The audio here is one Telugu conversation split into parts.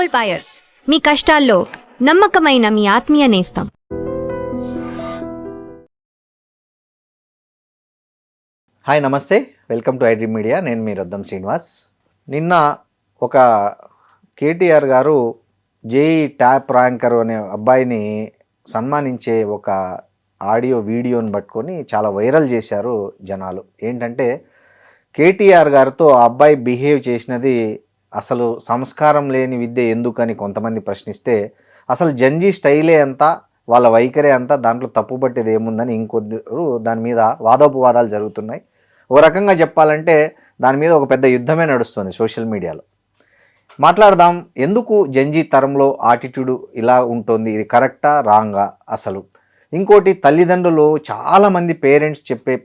గోల్డ్ బయర్స్, మీ కష్టాల్లో నమ్మకమైన మీ ఆత్మీయ నేస్తం. హాయ్ నమస్తే, వెల్కమ్ టు ఐడ్రీమ్ మీడియా. నేను మీ రొద్దం శ్రీనివాస్. నిన్న ఒక కేటీఆర్ గారు జేఈ టాప్ ర్యాంకర్ అనే అబ్బాయిని సన్మానించే ఒక ఆడియో వీడియోని పట్టుకొని చాలా వైరల్ చేశారు జనాలు. ఏంటంటే కేటీఆర్ గారితో ఆ అబ్బాయి బిహేవ్ చేసినది అసలు సంస్కారం లేని విద్య ఎందుకని కొంతమంది ప్రశ్నిస్తే, అసలు జంజీ స్టైలే అంతా, వాళ్ళ వైఖరే అంతా, దాంట్లో తప్పుపట్టేది ఏముందని ఇంకొద్దరు దాని మీద వాదోపవాదాలు జరుగుతున్నాయి. ఓ రకంగా చెప్పాలంటే దాని మీద ఒక పెద్ద యుద్ధమే నడుస్తుంది సోషల్ మీడియాలో. మాట్లాడదాం, ఎందుకు జంజీ తరంలో ఆటిట్యూడ్ ఇలా ఉంటుంది, ఇది కరెక్టా రాంగా అసలు. ఇంకోటి, తల్లిదండ్రులు చాలామంది పేరెంట్స్ చెప్పే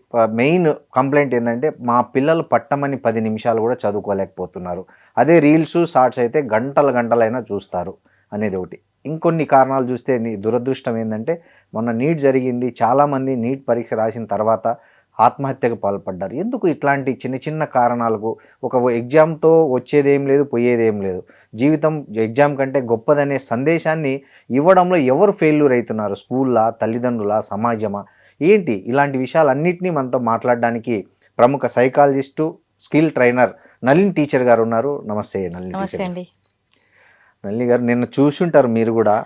మెయిన్ కంప్లైంట్ ఏంటంటే మా పిల్లలు పట్టమని 10 నిమిషాలు కూడా చదువుకోలేకపోతున్నారు, అదే రీల్స్ షార్ట్స్ అయితే గంటలైనా చూస్తారు అనేది ఒకటి. ఇంకొన్ని కారణాలు చూస్తే దురదృష్టం ఏంటంటే మొన్న నీట్ జరిగింది, చాలామంది నీట్ పరీక్ష రాసిన తర్వాత ఆత్మహత్యకు పాల్పడ్డారు. ఎందుకు ఇట్లాంటి చిన్న చిన్న కారణాలకు? ఒక ఎగ్జామ్తో వచ్చేదేం లేదు, పోయేదేం లేదు. జీవితం ఎగ్జామ్ కంటే గొప్పదనే సందేశాన్ని ఇవ్వడంలో ఎవరు ఫెయిల్యూర్ అవుతున్నారు? స్కూల్లా, తల్లిదండ్రులా, సమాజమా? ఏంటి? ఇలాంటి విషయాలన్నింటినీ మనతో మాట్లాడడానికి ప్రముఖ psychologist, skill trainer Nalini teacher గారు ఉన్నారు. నమస్తే నళిని టీచర్. నళిని గారు, నిన్న చూసుంటారు మీరు కూడా.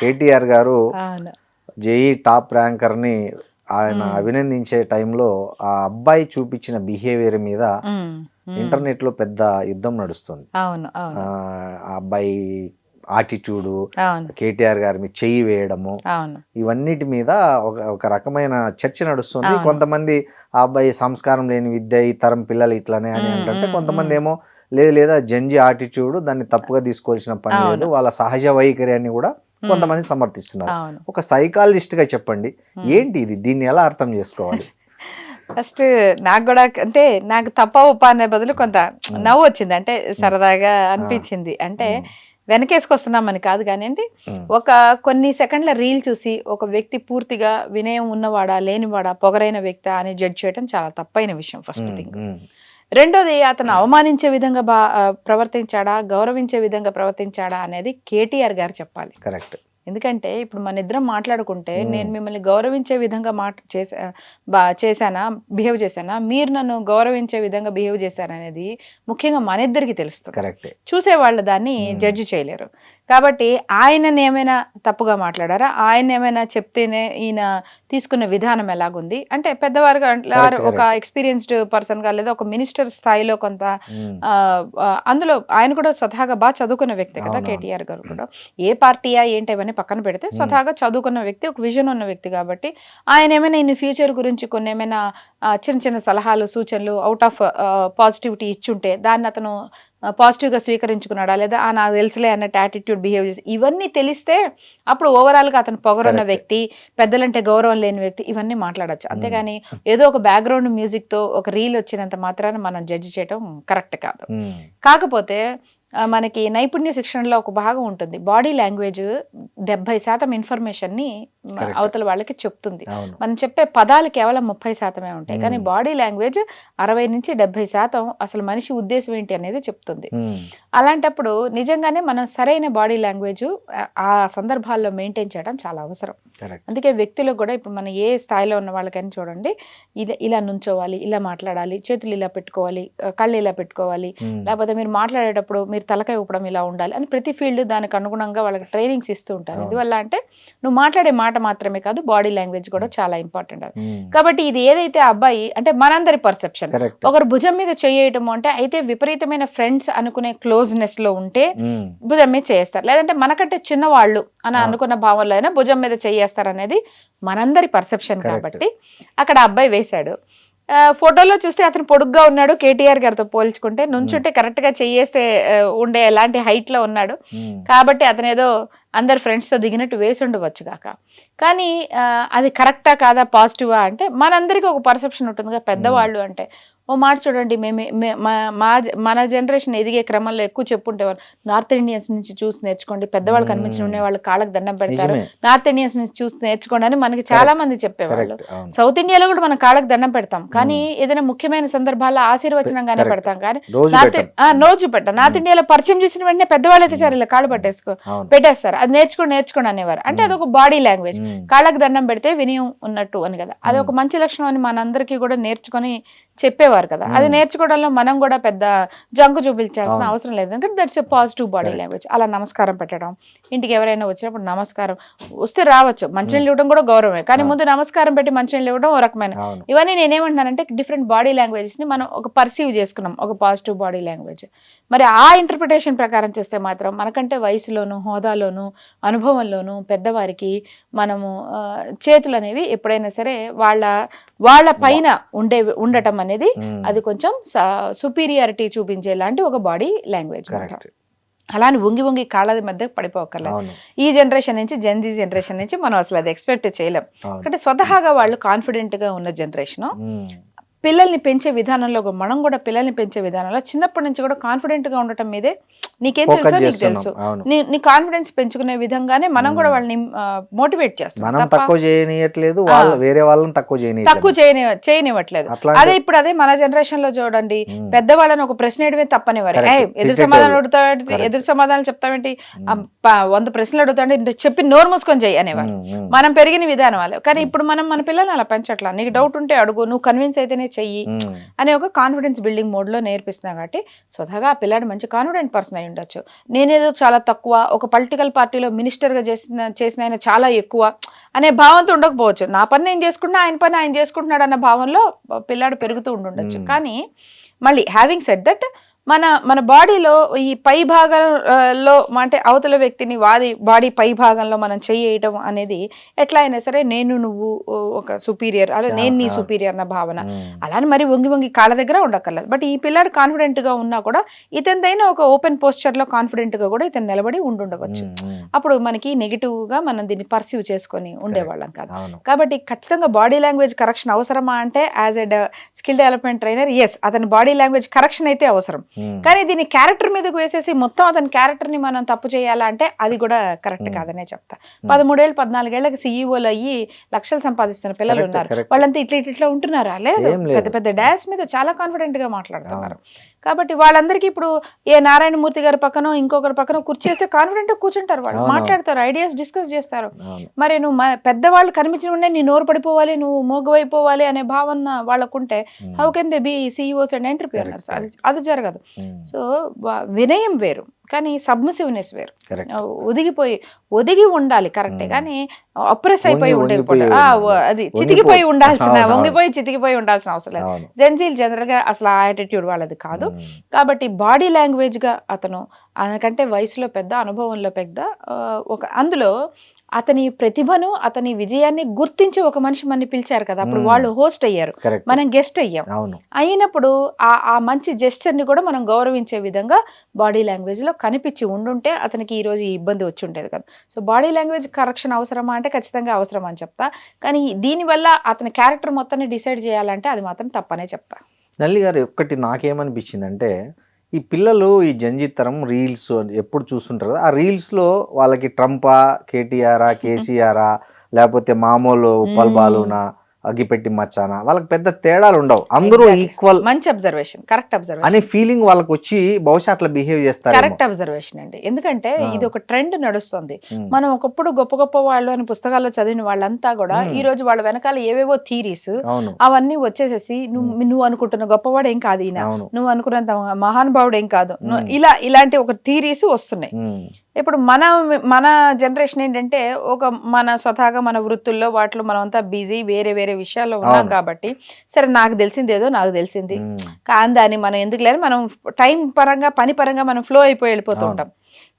కేటీఆర్ గారు జేఈ టాప్ ర్యాంకర్ని ఆయన అభినందించే టైంలో ఆ అబ్బాయి చూపించిన బిహేవియర్ మీద ఇంటర్నెట్లో పెద్ద యుద్ధం నడుస్తుంది. ఆ అబ్బాయి ఆటిట్యూడు, కేటీఆర్ గారి మీద చెయ్యి వేయడము, ఇవన్నిటి మీద ఒక రకమైన చర్చ నడుస్తుంది. కొంతమంది ఆ అబ్బాయి సంస్కారం లేని విద్య, ఈ తరం పిల్లలు ఇట్లానే అని అంటే, కొంతమంది ఏమో లేదా జంజీ ఆటిట్యూడ్, దాన్ని తప్పుగా తీసుకోవాల్సిన పని లేదు, వాళ్ళ సహజ వైఖరి అని కూడా కొంతమంది సమర్థిస్తున్నారు. ఒక సైకాలజిస్ట్ గా చెప్పండి, ఏంటి ఇది, దీన్ని ఎలా అర్థం చేసుకోవాలి? ఫస్ట్ నాకు కూడా అంటే నాకు తప్ప ఉప్ప అనే బదులు కొంత నవ్వు వచ్చింది, అంటే సరదాగా అనిపించింది. అంటే వెనకేసుకొస్తున్నామని కాదు కానివ్వండి, ఒక కొన్ని సెకండ్ల రీల్ చూసి ఒక వ్యక్తి పూర్తిగా వినయం ఉన్నవాడా లేనివాడా, పొగరైన వ్యక్తి అని జడ్జ్ చేయడం చాలా తప్పైన విషయం. First thing. రెండోది, అతను అవమానించే విధంగా ప్రవర్తించాడా, గౌరవించే విధంగా ప్రవర్తించాడా అనేది కేటీఆర్ గారు చెప్పాలి. కరెక్ట్. ఎందుకంటే ఇప్పుడు మన ఇద్దరం మాట్లాడుకుంటే నేను మిమ్మల్ని గౌరవించే విధంగా చేశానా, బిహేవ్ చేశానా, మీరు నన్ను గౌరవించే విధంగా బిహేవ్ చేశారనేది ముఖ్యంగా మన ఇద్దరికి తెలుస్తుంది. కరెక్ట్. చూసేవాళ్ళు దాన్ని జడ్జి చేయలేరు. కాబట్టి ఆయనని ఏమైనా తప్పుగా మాట్లాడారా, ఆయన ఏమైనా చెప్తేనే ఈయన తీసుకున్న విధానం ఎలాగుంది అంటే, పెద్దవారుగా ఒక ఎక్స్పీరియన్స్డ్ పర్సన్గా లేదా ఒక మినిస్టర్ స్థాయిలో కొంత అందులో ఆయన కూడా స్వతహాగా బాగా చదువుకున్న వ్యక్తి కదా కేటీఆర్ గారు కూడా. ఏ పార్టీయా ఏంటి అవన్నీ పక్కన పెడితే స్వతహాగా చదువుకున్న వ్యక్తి, ఒక విజన్ ఉన్న వ్యక్తి. కాబట్టి ఆయన ఏమైనా ఇన్ని ఫ్యూచర్ గురించి కొన్ని ఏమైనా చిన్న చిన్న సలహాలు, సూచనలు అవుట్ ఆఫ్ పాజిటివిటీ ఇచ్చుంటే దాన్ని అతను పాజిటివ్గా స్వీకరించుకున్నాడా, లేదా నాకు తెలుసులే అన్నట్టు యాటిట్యూడ్ బిహేవ్ చేసి, ఇవన్నీ తెలిస్తే అప్పుడు ఓవరాల్గా అతను పొగరున్న వ్యక్తి, పెద్దలంటే గౌరవం లేని వ్యక్తి, ఇవన్నీ మాట్లాడచ్చు. అంతేగాని ఏదో ఒక బ్యాక్గ్రౌండ్ మ్యూజిక్తో ఒక రీల్ వచ్చినంత మాత్రాన మనం జడ్జి చేయడం కరెక్ట్ కాదు. కాకపోతే మనకి నైపుణ్య శిక్షణలో ఒక భాగం ఉంటుంది, బాడీ లాంగ్వేజ్ 70% ఇన్ఫర్మేషన్ని అవతల వాళ్ళకి చెప్తుంది. మనం చెప్పే పదాలు కేవలం 30% ఉంటాయి, కానీ బాడీ లాంగ్వేజ్ 60 నుంచి 70% అసలు మనిషి ఉద్దేశం ఏంటి అనేది చెప్తుంది. అలాంటప్పుడు నిజంగానే మనం సరైన బాడీ లాంగ్వేజ్ ఆ సందర్భాల్లో మెయింటైన్ చేయడం చాలా అవసరం. అందుకే వ్యక్తులకు కూడా ఇప్పుడు మనం ఏ స్థాయిలో ఉన్న వాళ్ళకని చూడండి, ఇలా నుంచోవాలి, ఇలా మాట్లాడాలి, చేతులు ఇలా పెట్టుకోవాలి, కళ్ళు ఇలా పెట్టుకోవాలి, లేకపోతే మీరు మాట్లాడేటప్పుడు మీరు తలకాయ ఊపడం ఇలా ఉండాలి అని ప్రతి ఫీల్డ్ దానికి అనుగుణంగా వాళ్ళకి ట్రైనింగ్స్ ఇస్తూ ఉంటారు. ఎందువల్ల అంటే నువ్వు మాట్లాడే మాట మాత్రమే కాదు, బాడీ లాంగ్వేజ్ కూడా చాలా ఇంపార్టెంట్. కాబట్టి ఇది ఏదైతే అబ్బాయి అంటే మనందరి పర్సెప్షన్, ఒకరు భుజం మీద చేయటము అంటే అయితే విపరీతమైన ఫ్రెండ్స్ అనుకునే క్లోజ్నెస్ లో ఉంటే భుజం మీద చేస్తారు, లేదంటే మనకంటే చిన్నవాళ్ళు అని అనుకున్న భావంలో అయినా భుజం మీద చేస్తారు అనేది మనందరి పర్సెప్షన్. కాబట్టి అక్కడ అబ్బాయి వేశాడు. ఫోటోలో చూస్తే అతను పొడుగ్గా ఉన్నాడు, కేటీఆర్ గారితో పోల్చుకుంటే నుంచుంటే కరెక్ట్ గా చేయేస్తే ఉండే ఎలాంటి హైట్ లో ఉన్నాడు. కాబట్టి అతను ఏదో అందరు ఫ్రెండ్స్తో దిగినట్టు వేసి ఉండవచ్చు కాక. కానీ అది కరెక్టా కాదా, పాజిటివా అంటే మనందరికీ ఒక పర్సెప్షన్ ఉంటుంది కదా. పెద్దవాళ్ళు అంటే ఓ మాట చూడండి, మన జనరేషన్ ఎదిగే క్రమంలో ఎక్కువ చెప్పుంటేవారు, నార్త్ ఇండియన్స్ నుంచి చూసి నేర్చుకోండి, పెద్దవాళ్ళు కనిపించిన ఉండే వాళ్ళు కాళ్ళకి దండం పెడతారు, నిజమే. నార్త్ ఇండియన్స్ నుంచి చూసి నేర్చుకోండి అని మనకి చాలా మంది చెప్పేవాళ్ళు. కరెక్ట్, అవును. సౌత్ ఇండియాలో కూడా మనం కాళ్ళకి దండం పెడతాం, కానీ ఏదైనా ముఖ్యమైన సందర్భాల్లో ఆశీర్వచనంగానే Correct. పెడతాం, కానీ రోజు రోజు పెట్టాం. నార్త్ ఇండియాలో పరిచయం చేసిన వెంటనే పెద్దవాళ్ళు అయితే సరే ఇలా కాళ్ళు అవును. పెట్టేస్తారు, అది నేర్చుకోండి అనేవారు. అంటే అదొక బాడీ లాంగ్వేజ్, కాళ్ళకి దండం పెడితే వినయం ఉన్నట్టు అని కదా, అది ఒక మంచి లక్షణం అని మనందరికీ కూడా నేర్చుకొని చెప్పేవారు కదా. అది నేర్చుకోవడంలో మనం కూడా పెద్ద జంకు చూపించాల్సిన అవసరం లేదు, ఎందుకంటే that's a positive body language. అలా నమస్కారం పెట్టడం, ఇంటికి ఎవరైనా వచ్చినప్పుడు నమస్కారం, వస్తే రావచ్చు, మంచినీళ్ళు ఇవ్వడం కూడా గౌరవమే, కానీ ముందు నమస్కారం పెట్టి మంచినీళ్ళు ఇవ్వడం ఓ రకమైన. ఇవన్నీ నేనేమంటున్నానంటే డిఫరెంట్ బాడీ లాంగ్వేజెస్ ని మనం ఒక పర్సీవ్ చేసుకున్నాం, ఒక పాజిటివ్ బాడీ లాంగ్వేజ్. మరి ఆ ఇంటర్ప్రిటేషన్ ప్రకారం చూస్తే మాత్రం మనకంటే వయసులోను, హోదాలోను, అనుభవంలోను పెద్దవారికి మనము చేతులు అనేవి ఎప్పుడైనా సరే వాళ్ళ పైన ఉండటం అనేది అది కొంచెం సుపీరియారిటీ చూపించే లాంటి ఒక బాడీ లాంగ్వేజ్. అలానే వంగి కాళ్ళ మధ్య పడిపోకర్లేదు. ఈ జనరేషన్ నుంచి, జెన్జీ జనరేషన్ నుంచి మనం అసలు అది ఎక్స్పెక్ట్ చేయలేం, అంటే స్వతహాగా వాళ్ళు కాన్ఫిడెంట్ గా ఉన్న జనరేషన్. పిల్లల్ని పెంచే విధానంలో మనం కూడా పిల్లల్ని పెంచే విధానంలో చిన్నప్పటి నుంచి కూడా కాన్ఫిడెంట్ గా ఉండటం మీదే, నీకేం తెలుసో నీకు తెలుసు, నీ కాన్ఫిడెన్స్ పెంచుకునే విధంగానే మనం కూడా వాళ్ళని మోటివేట్ చేస్తాం. తక్కువ చేయనియట్లేదు, వేరే వాళ్ళని తక్కువ చేయనివ్వట్లేదు. అదే మన జనరేషన్ లో చూడండి, పెద్దవాళ్ళని ఒక ప్రశ్న వేయడమే తప్పనివారు, ఎదురు సమాధానం చెప్తామేంటి, 100 ప్రశ్నలు అడుగుతాంటే చెప్పి నోరు మూసుకొని చెయ్యి అనేవారు. మనం పెరిగిన విధానం వాళ్ళు. కానీ ఇప్పుడు మనం మన పిల్లల్ని అలా పెంచట్లా, నీకు డౌట్ ఉంటే అడుగు, నువ్వు కన్విన్స్ అయితేనే చెయ్యి అనే ఒక కాన్ఫిడెన్స్ బిల్డింగ్ మోడ్ లో నేర్పిస్తున్నా. కాబట్టి స్వతహాగా ఆ పిల్లాడు మంచి కాన్ఫిడెంట్ పర్సన్ అయి ఉండొచ్చు. నేనేదో చాలా తక్కువ, ఒక పొలిటికల్ పార్టీలో మినిస్టర్ గా చేసిన ఆయన చాలా ఎక్కువ అనే భావంతో ఉండకపోవచ్చు. నా పని నేను చేసుకుంటున్నా, ఆయన పని ఆయన చేసుకుంటున్నాడు అన్న భావంలో పిల్లాడు పెరుగుతూ ఉండొచ్చు. కానీ మళ్ళీ హ్యావింగ్ సెడ్ దట్, మన బాడీలో ఈ పై భాగంలో అంటే అవతల వ్యక్తిని బాడీ పై భాగంలో మనం చేయటం అనేది ఎట్లా అయినా సరే నేను నువ్వు ఒక సుపీరియర్, అదే నేను నీ సుపీరియర్ అన్న భావన. అలానే మరి వంగి కాళ్ళ దగ్గర ఉండక్కర్లేదు. బట్ ఈ పిల్లాడు కాన్ఫిడెంట్ గా ఉన్నా కూడా ఇతనిదైనా ఒక ఓపెన్ పోస్చర్ లో కాన్ఫిడెంట్ గా కూడా ఇతను నిలబడి ఉండవచ్చు. అప్పుడు మనకి నెగిటివ్ గా మనం దీన్ని పర్సీవ్ చేసుకొని ఉండేవాళ్ళం కాదు. కాబట్టి ఖచ్చితంగా బాడీ లాంగ్వేజ్ కరెక్షన్ అవసరమా అంటే, as a skill development trainer, yes, అతని బాడీ లాంగ్వేజ్ కరెక్షన్ అయితే అవసరం. కానీ దీన్ని క్యారెక్టర్ మీదకు వేసేసి మొత్తం అతని క్యారెక్టర్ ని మనం తప్పు చేయాలంటే అది కూడా కరెక్ట్ కాదనే చెప్తా. 13 ఏళ్ళు 14 ఏళ్ళకి సీఈఓలు అయ్యి లక్షలు సంపాదిస్తున్న పిల్లలు ఉన్నారు. వాళ్ళంతా ఇట్లా ఉంటున్నారా? లేదు, పెద్ద డాష్ మీద చాలా కాన్ఫిడెంట్ గా మాట్లాడుతున్నారు. కాబట్టి వాళ్ళందరికీ ఇప్పుడు ఏ నారాయణమూర్తి గారి పక్కన ఇంకొకరి పక్కన కూర్చేస్తే కాన్ఫిడెంట్ గా కూర్చుంటారు, వాళ్ళు మాట్లాడతారు, ఐడియాస్ డిస్కస్ చేస్తారు. మరి నువ్వు పెద్దవాళ్ళు కనిపించిన ఉండే నీ నోరు పడిపోవాలి, నువ్వు మోగవైపోవాలి అనే భావన వాళ్ళకుంటే how can they be CEOs and entrepreneurs? అది జరగదు. సో వినయం వేరు, కానీ సబ్మిసివ్నెస్ వేరు. ఒదిగి ఉండాలి కరెక్టే, కానీ అప్రెస్ అయిపోయి ఉండకపోతే అది చితికిపోయి చితికిపోయి ఉండాల్సిన అవసరం లేదు. జెన్జీలు జనరల్ గా అసలు ఆ యాటిట్యూడ్ వాళ్ళది కాదు. కాబట్టి బాడీ లాంగ్వేజ్ గా అతను ఆయనకంటే వయసులో పెద్ద, అనుభవంలో పెద్ద, అందులో అతని ప్రతిభను, అతని విజయాన్ని గుర్తించి ఒక మనిషి మనని పిలిచారు కదా, అప్పుడు వాళ్ళు హోస్ట్ అయ్యారు, మనం గెస్ట్ అయ్యాం. అయినప్పుడు ఆ మంచి జెస్చర్ ని కూడా మనం గౌరవించే విధంగా బాడీ లాంగ్వేజ్ లో కనిపించి ఉండుంటే అతనికి ఈ రోజు ఈ ఇబ్బంది వచ్చి ఉండేది కదా. సో బాడీ లాంగ్వేజ్ కరెక్షన్ అవసరమా అంటే ఖచ్చితంగా అవసరం అని చెప్తా. కానీ దీనివల్ల అతని క్యారెక్టర్ మొత్తాన్ని డిసైడ్ చేయాలంటే అది మాత్రం తప్పనే చెప్తా. నల్లి గారు, ఒక్కటి నాకేమనిపించిందంటే, ఈ పిల్లలు ఈ జంజీ తరం రీల్స్ ఎప్పుడు చూస్తుంటారు కదా, ఆ రీల్స్లో వాళ్ళకి ట్రంపా, కేటీఆరా, కేసీఆరా, లేకపోతే మామూలు ఉప్పల్ బాలునా, అగ్గిపెట్టి మచ్చానా, వాళ్ళకి పెద్ద తేడాలు ఉండవు, అందరూ ఈక్వల్. మంచి అబ్జర్వేషన్, కరెక్ట్ అబ్జర్వేషన్ అనే ఫీలింగ్ వాళ్ళకి వచ్చి బహుశా అట్లా బిహేవ్ చేస్తారు. కరెక్ట్ అబ్జర్వేషన్ అండి. ఎందుకంటే ఇది ఒక ట్రెండ్ నడుస్తుంది. మనం ఒకప్పుడు గొప్ప వాళ్ళు అని పుస్తకాల్లో చదివిన వాళ్ళంతా కూడా ఈ రోజు వాళ్ళ వెనకాల ఏవేవో థీరీస్ అవన్నీ వచ్చేసేసి నువ్వు అనుకుంటున్న గొప్పవాడు ఏం కాదు ఈయన, నువ్వు అనుకున్నంత మహానుభావుడు ఏం కాదు, ఇలాంటి ఒక థీరీస్ వస్తున్నాయి. ఇప్పుడు మన జనరేషన్ ఏంటంటే మన స్వతహాగా మన వృత్తుల్లో వాటిలో మనం అంతా బిజీ, వేరే విషయాల్లో ఉన్నాం కాబట్టి సరే నాకు తెలిసిందేదో నాకు తెలిసింది కానీ దాన్ని మనం ఎందుకు లేదు, మనం టైం పరంగా పని పరంగా మనం ఫ్లో అయిపోయి వెళ్ళిపోతూ ఉంటాం.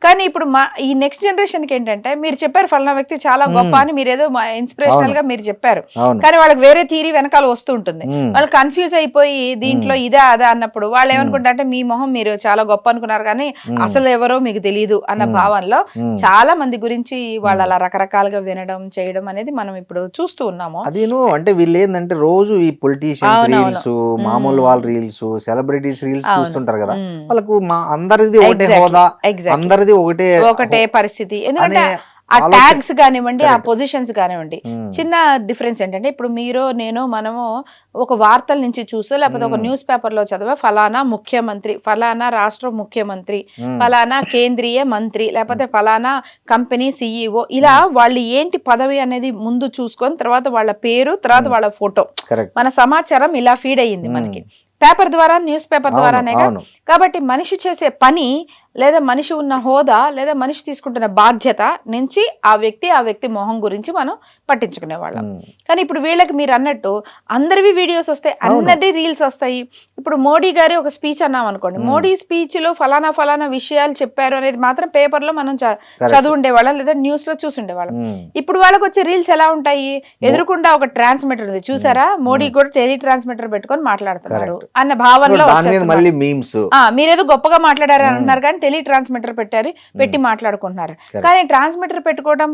కానీ ఇప్పుడు ఈ నెక్స్ట్ జనరేషన్ కి ఏంటంటే మీరు చెప్పారు ఫలానా వ్యక్తి చాలా గొప్ప అని మీరు ఏదో ఇన్స్పిరేషనల్ గా మీరు చెప్పారు, అవును కానీ వాళ్ళకి వేరే థీరీ వెనకాల వస్తూ ఉంటుంది. ఉమ్, వాళ్ళు కన్ఫ్యూజ్ అయిపోయి దీంట్లో ఇదే అదా అన్నప్పుడు వాళ్ళు ఏమనుకుంటారు అంటే మీ మొహం మీరు చాలా గొప్ప అనుకున్నారు కానీ ఉమ్, అసలు ఎవరో మీకు తెలియదు అన్న భావనలో ఉమ్. చాలా మంది గురించి వాళ్ళు అలా రకరకాలుగా వినడం చేయడం అనేది మనం ఇప్పుడు చూస్తూ ఉన్నాము. అదేను అంటే వీళ్ళు ఏంటంటే రోజు ఈ పొలిటీషియన్స్ అవునవును. రీల్స్, మామూలు వాళ్ళ రీల్స్, సెలబ్రిటీస్ రీల్స్ అవును. చూస్తుంటారు కదా, ఉమ్. వాళ్ళకు అందరిది ఒకటే Exactly. హోదా, Exactly. అందరిది ఒకటే పరిస్థితి. ఎందుకంటే అనే ఆ ఆలోచన. ట్యాగ్స్ కానివ్వండి, ఆ Correct. పొజిషన్స్ కానివ్వండి, ఉమ్, చిన్న డిఫరెన్స్ ఏంటంటే ఇప్పుడు మీరు నేను మనము ఒక వార్తల నుంచి చూసో లేకపోతే ఒక న్యూస్ పేపర్ లో చదివా ఫలానా ముఖ్యమంత్రి, ఫలానా రాష్ట్ర ముఖ్యమంత్రి, ఉమ్, ఫలానా కేంద్రీయ మంత్రి, లేకపోతే ఫలానా కంపెనీ సిఇఓ, ఇలా వాళ్ళు ఏంటి పదవి అనేది ముందు చూసుకొని తర్వాత వాళ్ళ పేరు, తర్వాత వాళ్ళ ఫోటో, కరెక్ట్. మన సమాచారం ఇలా ఫీడ్ అయ్యింది మనకి పేపర్ ద్వారా, న్యూస్ పేపర్ అవును, ద్వారానేగా. అవును. కాబట్టి మనిషి చేసే పని లేదా మనిషి ఉన్న హోదా లేదా మనిషి తీసుకుంటున్న బాధ్యత నుంచి ఆ వ్యక్తి మొహం గురించి మనం పట్టించుకునే వాళ్ళం. ఉమ్, కానీ ఇప్పుడు వీళ్ళకి మీరు అన్నట్టు అందరివి వీడియోస్ వస్తాయి, అన్నది రీల్స్ వస్తాయి. ఇప్పుడు మోడీ గారి ఒక స్పీచ్ అన్నాం అనుకోండి, మోడీ స్పీచ్ లో ఫలానా విషయాలు చెప్పారు అనేది మాత్రం పేపర్ లో మనం చదువుండేవాళ్ళం లేదా న్యూస్ లో చూసుండేవాళ్ళం. ఉమ్, ఇప్పుడు వాళ్ళకి వచ్చే రీల్స్ ఎలా ఉంటాయి, ఎదురుకుండా ఒక ట్రాన్స్మిటర్ ఉంది చూసారా, మోడీ కూడా టెలి ట్రాన్స్మిటర్ పెట్టుకొని మాట్లాడుతున్నారు అన్న భావనలో దాని మీద వచ్చేస్తున్నారు. మళ్ళీ మీమ్స్, మీరేదో గొప్పగా మాట్లాడారు అని అంటున్నారు కానీ టెలి ట్రాన్స్మిటర్ పెట్టి మాట్లాడుకుంటున్నారు. కానీ ట్రాన్స్మిటర్ పెట్టుకోవడం,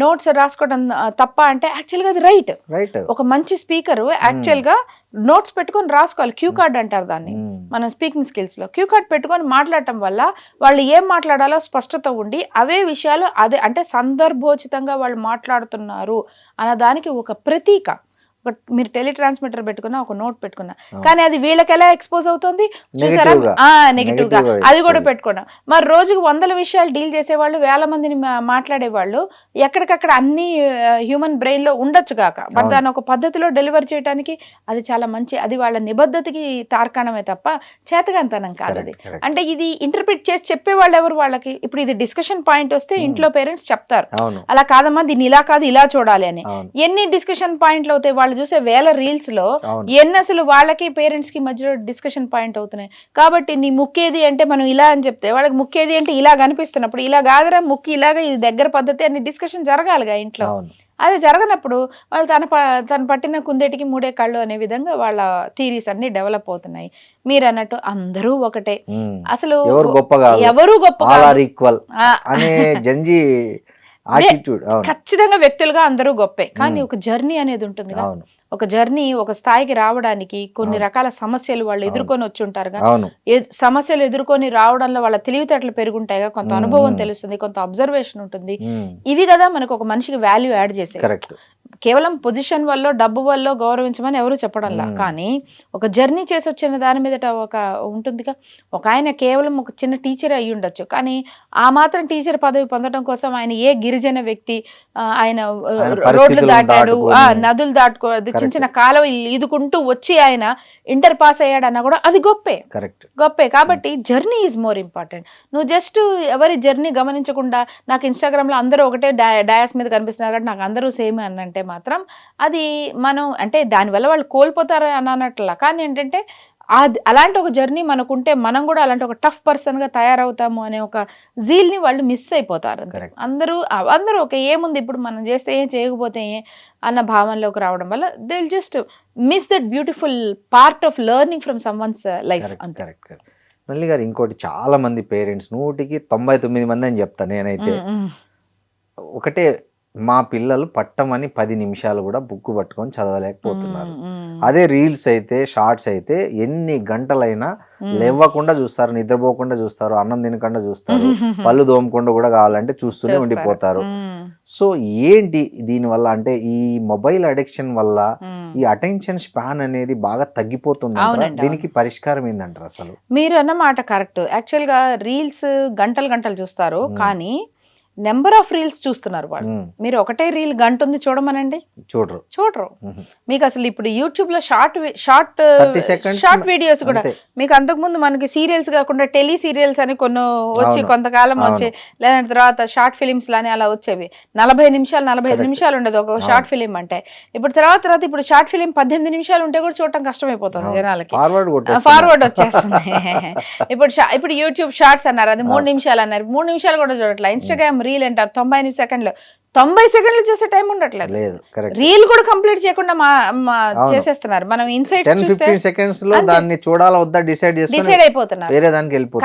నోట్స్ రాసుకోవడం తప్ప అంటే యాక్చువల్ గా అది రైట్. రైట్. ఒక మంచి స్పీకర్ యాక్చువల్ గా నోట్స్ పెట్టుకొని రాసుకోవాలి, క్యూ కార్డ్ అంటారు దాన్ని మన స్పీకింగ్ స్కిల్స్ లో. క్యూ కార్డ్ పెట్టుకొని మాట్లాడటం వల్ల వాళ్ళు ఏం మాట్లాడాలో స్పష్టత ఉండి అవే విషయాలు అదే అంటే సందర్భోచితంగా వాళ్ళు మాట్లాడుతున్నారు అన్న దానికి ఒక ప్రతీక. మీరు టెలి ట్రాన్స్మిటర్ పెట్టుకున్నా, ఒక నోట్ పెట్టుకున్నా, కానీ అది వీళ్ళకి ఎలా ఎక్స్పోజ్ అవుతుంది చూసారా, నెగిటివ్ గా అది కూడా పెట్టుకున్నా. మరి రోజుకు 100 విషయాలు డీల్ చేసేవాళ్ళు, 1000 మందిని మాట్లాడేవాళ్ళు ఎక్కడికక్కడ అన్ని హ్యూమన్ బ్రెయిన్ లో ఉండొచ్చు కాక, బట్ దాన్ని ఒక పద్ధతిలో డెలివర్ చేయడానికి అది చాలా మంచి, అది వాళ్ళ నిబద్ధతకి తార్కాణమే తప్ప చేతగాంతనం కాదు అది. అంటే ఇది ఇంటర్ప్రిట్ చేసి చెప్పేవాళ్ళు ఎవరు వాళ్ళకి. ఇప్పుడు ఇది డిస్కషన్ పాయింట్ వస్తే ఇంట్లో పేరెంట్స్ చెప్తారు, అలా కాదమ్మా దీన్ని ఇలా కాదు ఇలా చూడాలి అని. ఎన్ని డిస్కషన్ పాయింట్లు అవుతాయి, వాళ్ళు చూసే 1000 రీల్స్ లో ఎన్ని అసలు వాళ్ళకి పేరెంట్స్ కి మధ్యలో డిస్కషన్ పాయింట్ అవుతున్నాయి. కాబట్టి నీ ముక్కేది అంటే మనం ఇలా అని చెప్తే వాళ్ళకి ముక్కేది అంటే ఇలా కనిపిస్తున్నప్పుడు ఇలా కాదురా ముక్కి ఇలాగా, ఇది దగ్గర పద్ధతి అని డిస్కషన్ జరగాలిగా ఇంట్లో. అది జరగనప్పుడు వాళ్ళు తన పట్టిన కుందేటికి 3 కళ్ళు అనే విధంగా వాళ్ళ థీరీస్ అన్ని డెవలప్ అవుతున్నాయి. మీరు అన్నట్టు అందరూ ఒకటే, అసలు ఎవరు గొప్ప ఖచ్చితంగా వ్యక్తులుగా అందరూ గొప్పే, కానీ ఒక జర్నీ అనేది ఉంటుంది. ఒక జర్నీ ఒక స్థాయికి రావడానికి కొన్ని రకాల సమస్యలు వాళ్ళు ఎదుర్కొని వచ్చి ఉంటారు. సమస్యలు ఎదుర్కొని రావడంలో వాళ్ళ తెలివితేటలు పెరుగుంటాయిగా, కొంత అనుభవం తెలుస్తుంది, కొంత అబ్జర్వేషన్ ఉంటుంది. ఇవి కదా మనకు ఒక మనిషికి వాల్యూ యాడ్ చేసే. కేవలం పొజిషన్ వల్ల డబ్బు వల్ల గౌరవించమని ఎవరు చెప్పడంలా, కానీ ఒక జర్నీ చేసి వచ్చిన దాని మీద ఒక ఉంటుందిగా. ఒక ఆయన కేవలం ఒక చిన్న టీచర్ అయ్యి ఉండొచ్చు, కానీ ఆ మాత్రం టీచర్ పదవి పొందడం కోసం ఆయన ఏ గిరిజన వ్యక్తి, ఆయన రోడ్లు దాటాడు, నదులు దాటుకో చిన్న చిన్న కాలువ ఈదుకుంటూ వచ్చి ఆయన ఇంటర్ పాస్ అయ్యాడన్నా కూడా అది గొప్పే. కాబట్టి జర్నీ ఈజ్ మోర్ ఇంపార్టెంట్. నువ్వు జస్ట్ ఎవరి జర్నీ గమనించకుండా నాకు ఇన్స్టాగ్రామ్ లో అందరూ ఒకటే డయాస్ మీద కనిపిస్తున్నారు కాబట్టి నాకు అందరూ సేమ్ అని అంటే మాత్రం అది మనం అంటే దానివల్ల వాళ్ళు కోల్పోతారు అని అన్నట్లా. కానీ ఏంటంటే అలాంటి ఒక జర్నీ మనకుంటే మనం కూడా అలాంటి ఒక టఫ్ పర్సన్ గా తయారవుతాము అనే ఒక జీల్ ని వాళ్ళు మిస్ అయిపోతారు. అందరూ ఒక ఏముంది ఇప్పుడు మనం చేస్తే ఏం చేయకపోతే అన్న భావనలోకి రావడం వల్ల they will just miss that beautiful part of learning from someone's life. మళ్ళీ గారు ఇంకోటి, చాలా మంది పేరెంట్స్ 100కి 99 మంది అని చెప్తాను నేనైతే, ఒకటే మా పిల్లలు పట్టమని 10 నిమిషాలు కూడా బుక్ పట్టుకొని చదవలేకపోతున్నారు. అదే రీల్స్ అయితే, షార్ట్స్ అయితే ఎన్ని గంటలైనా లేవకుండా చూస్తారు, నిద్రపోకుండా చూస్తారు, అన్నం తినకుండా చూస్తారు, పళ్ళు దోమకుండా కూడా కావాలంటే చూస్తూనే ఉండిపోతారు. సో ఏంటి దీనివల్ల అంటే ఈ మొబైల్ అడిక్షన్ వల్ల ఈ అటెన్షన్ స్పాన్ అనేది బాగా తగ్గిపోతుంది. దీనికి పరిష్కారం ఏంటంటారు అసలు? మీరు అన్నమాట కరెక్ట్. యాక్చువల్ గా రీల్స్ గంటలు చూస్తారు, కానీ నెంబర్ ఆఫ్ రీల్స్ చూస్తున్నారు వాళ్ళు. మీరు ఒకటే రీల్ గంట ఉంది చూడమనండి, చూడరు. మీకు అసలు ఇప్పుడు యూట్యూబ్ లో షార్ట్ వీడియోస్ కూడా మీకు అంతకుముందు మనకి సీరియల్స్ కాకుండా టెలి సీరియల్స్ అని కొన్ని వచ్చి కొంతకాలం వచ్చి, లేదంటే తర్వాత షార్ట్ ఫిలిమ్స్ లాని అలా వచ్చేవి. 45 నిమిషాలు ఉండదు ఒక షార్ట్ ఫిలిం అంటే. ఇప్పుడు తర్వాత ఇప్పుడు షార్ట్ ఫిలిం 18 నిమిషాలు ఉంటే కూడా చూడటం కష్టమైపోతుంది జనాలకి, ఫార్వర్డ్ వచ్చేస్తుంది. ఇప్పుడు యూట్యూబ్ షార్ట్స్ అన్నారు, అది 3 నిమిషాలు అన్నారు, 3 నిమిషాలు కూడా చూడట్లేదు. ఇన్స్టాగ్రామ్ రీల్ అంటారు 90 సెకండ్లు, 90 సెకండ్లు చూసే టైం ఉండట్లేదు. రీల్ కూడా కంప్లీట్ చేయకుండా చేసేస్తున్నారు. మనం ఇన్సైట్స్ చూస్తే డిసైడ్ అయిపోతున్నారు.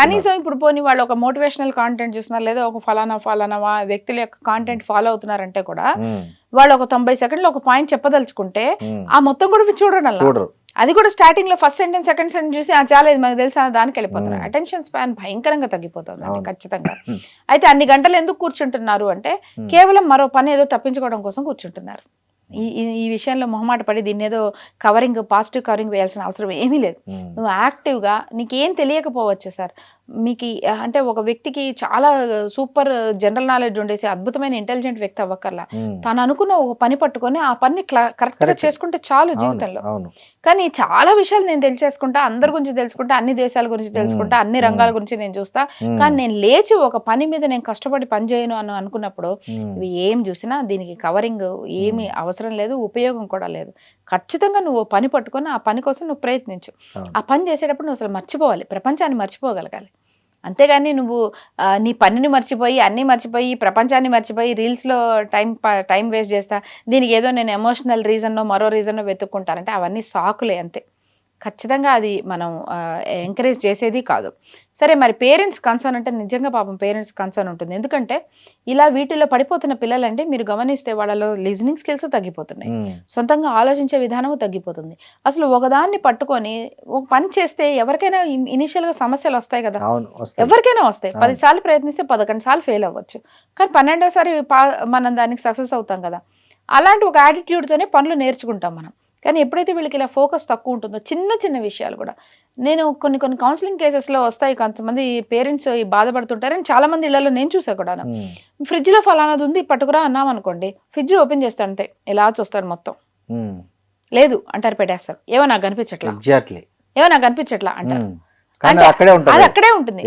కనీసం ఇప్పుడు పోనీ వాళ్ళు ఒక మోటివేషనల్ కాంటెంట్ చూస్తున్నారు, లేదా ఒక ఫలానా వ్యక్తుల యొక్క కాంటెంట్ ఫాలో అవుతున్నారంటే కూడా వాళ్ళు ఒక 90 సెకండ్లు ఒక పాయింట్ చెప్పదలుచుకుంటే ఆ మొత్తం కూడా చూడడం, అది కూడా స్టార్టింగ్ లో ఫస్ట్ సెంటెన్స్ సెకండ్ సెంటెన్స్ చూసి చాలా ఇది మనకు తెలుసా దానికి వెళ్ళిపోతున్నారు. అటెన్షన్ స్పాన్ భయంకరంగా తగ్గిపోతుంది ఖచ్చితంగా. అయితే అన్ని గంటలు ఎందుకు కూర్చుంటున్నారు అంటే కేవలం మరో పని ఏదో తప్పించుకోవడం కోసం కూర్చుంటున్నారు. ఈ విషయంలో మొహమాట పడి దీన్ని ఏదో పాజిటివ్ కవరింగ్ వేయాల్సిన అవసరం ఏమీ లేదు. నువ్వు యాక్టివ్గా, నీకేం తెలియకపోవచ్చు సార్, మీకు అంటే ఒక వ్యక్తికి చాలా సూపర్ జనరల్ నాలెడ్జ్ ఉండేసి అద్భుతమైన ఇంటెలిజెంట్ వ్యక్తి అవ్వక్కర్లా, తను అనుకున్న ఒక పని పట్టుకొని ఆ పని కరెక్ట్ గా చేసుకుంటే చాలు జీవితంలో. కానీ చాలా విషయాలు నేను తెలిసేసుకుంటా, అందరి గురించి తెలుసుకుంటా, అన్ని దేశాల గురించి తెలుసుకుంటా, అన్ని రంగాల గురించి నేను చూస్తా, కానీ నేను లేచి ఒక పని మీద నేను కష్టపడి పని చేయను అని అనుకున్నప్పుడు ఇవి ఏం చూసినా దీనికి కవరింగ్ ఏమి అవసరం లేదు, ఉపయోగం కూడా లేదు. ఖచ్చితంగా నువ్వు పని పట్టుకొని ఆ పని కోసం నువ్వు ప్రయత్నించు. ఆ పని చేసేటప్పుడు నువ్వు అసలు మర్చిపోవాలి, ప్రపంచాన్ని మర్చిపోగలగాలి. అంతేగాని నువ్వు నీ పనిని మర్చిపోయి అన్నీ మర్చిపోయి ప్రపంచాన్ని మర్చిపోయి రీల్స్లో టైం వేస్ట్ చేస్తా, దీనికి ఏదో నేను ఎమోషనల్ రీజన్నో మరో రీజన్నో వెతుక్కుంటానంటే అవన్నీ సాకులే అంతే. ఖచ్చితంగా అది మనం ఎంకరేజ్ చేసేది కాదు. సరే, మరి పేరెంట్స్ కన్సర్న్ అంటే నిజంగా పాపం పేరెంట్స్ కన్సర్న్ ఉంటుంది. ఎందుకంటే ఇలా వీటిలో పడిపోతున్న పిల్లలంటే మీరు గమనిస్తే వాళ్ళలో లిజనింగ్ స్కిల్స్ తగ్గిపోతున్నాయి, సొంతంగా ఆలోచించే విధానము తగ్గిపోతుంది. అసలు ఒకదాన్ని పట్టుకొని ఒక పని చేస్తే ఎవరికైనా ఇనిషియల్గా సమస్యలు వస్తాయి కదా, ఎవరికైనా వస్తాయి. 10 సార్లు ప్రయత్నిస్తే 11 సార్లు ఫెయిల్ అవ్వచ్చు, కానీ 12వ సారి మనం దానికి సక్సెస్ అవుతాం కదా. అలాంటి ఒక యాటిట్యూడ్తోనే పనులు నేర్చుకుంటాం మనం. కానీ ఎప్పుడైతే వీళ్ళకి ఇలా ఫోకస్ తక్కువ ఉంటుందో చిన్న చిన్న విషయాలు కూడా, నేను కొన్ని కౌన్సిలింగ్ కేసెస్లో వస్తాయి, కొంతమంది పేరెంట్స్ బాధపడుతుంటారని చాలా మంది ఇళ్లలో నేను చూసా కూడా. ఫ్రిడ్జ్లో ఫలానాది ఉంది పట్టుకురా అన్నాం అనుకోండి, ఫ్రిడ్జ్ ఓపెన్ చేస్తాడు అంతే, ఇలా చూస్తాడు మొత్తం, లేదు అంటారు, పెట్టేస్తారు. ఏమో నాకు కనిపించట్లా అంటారు. అది అక్కడే ఉంటుంది,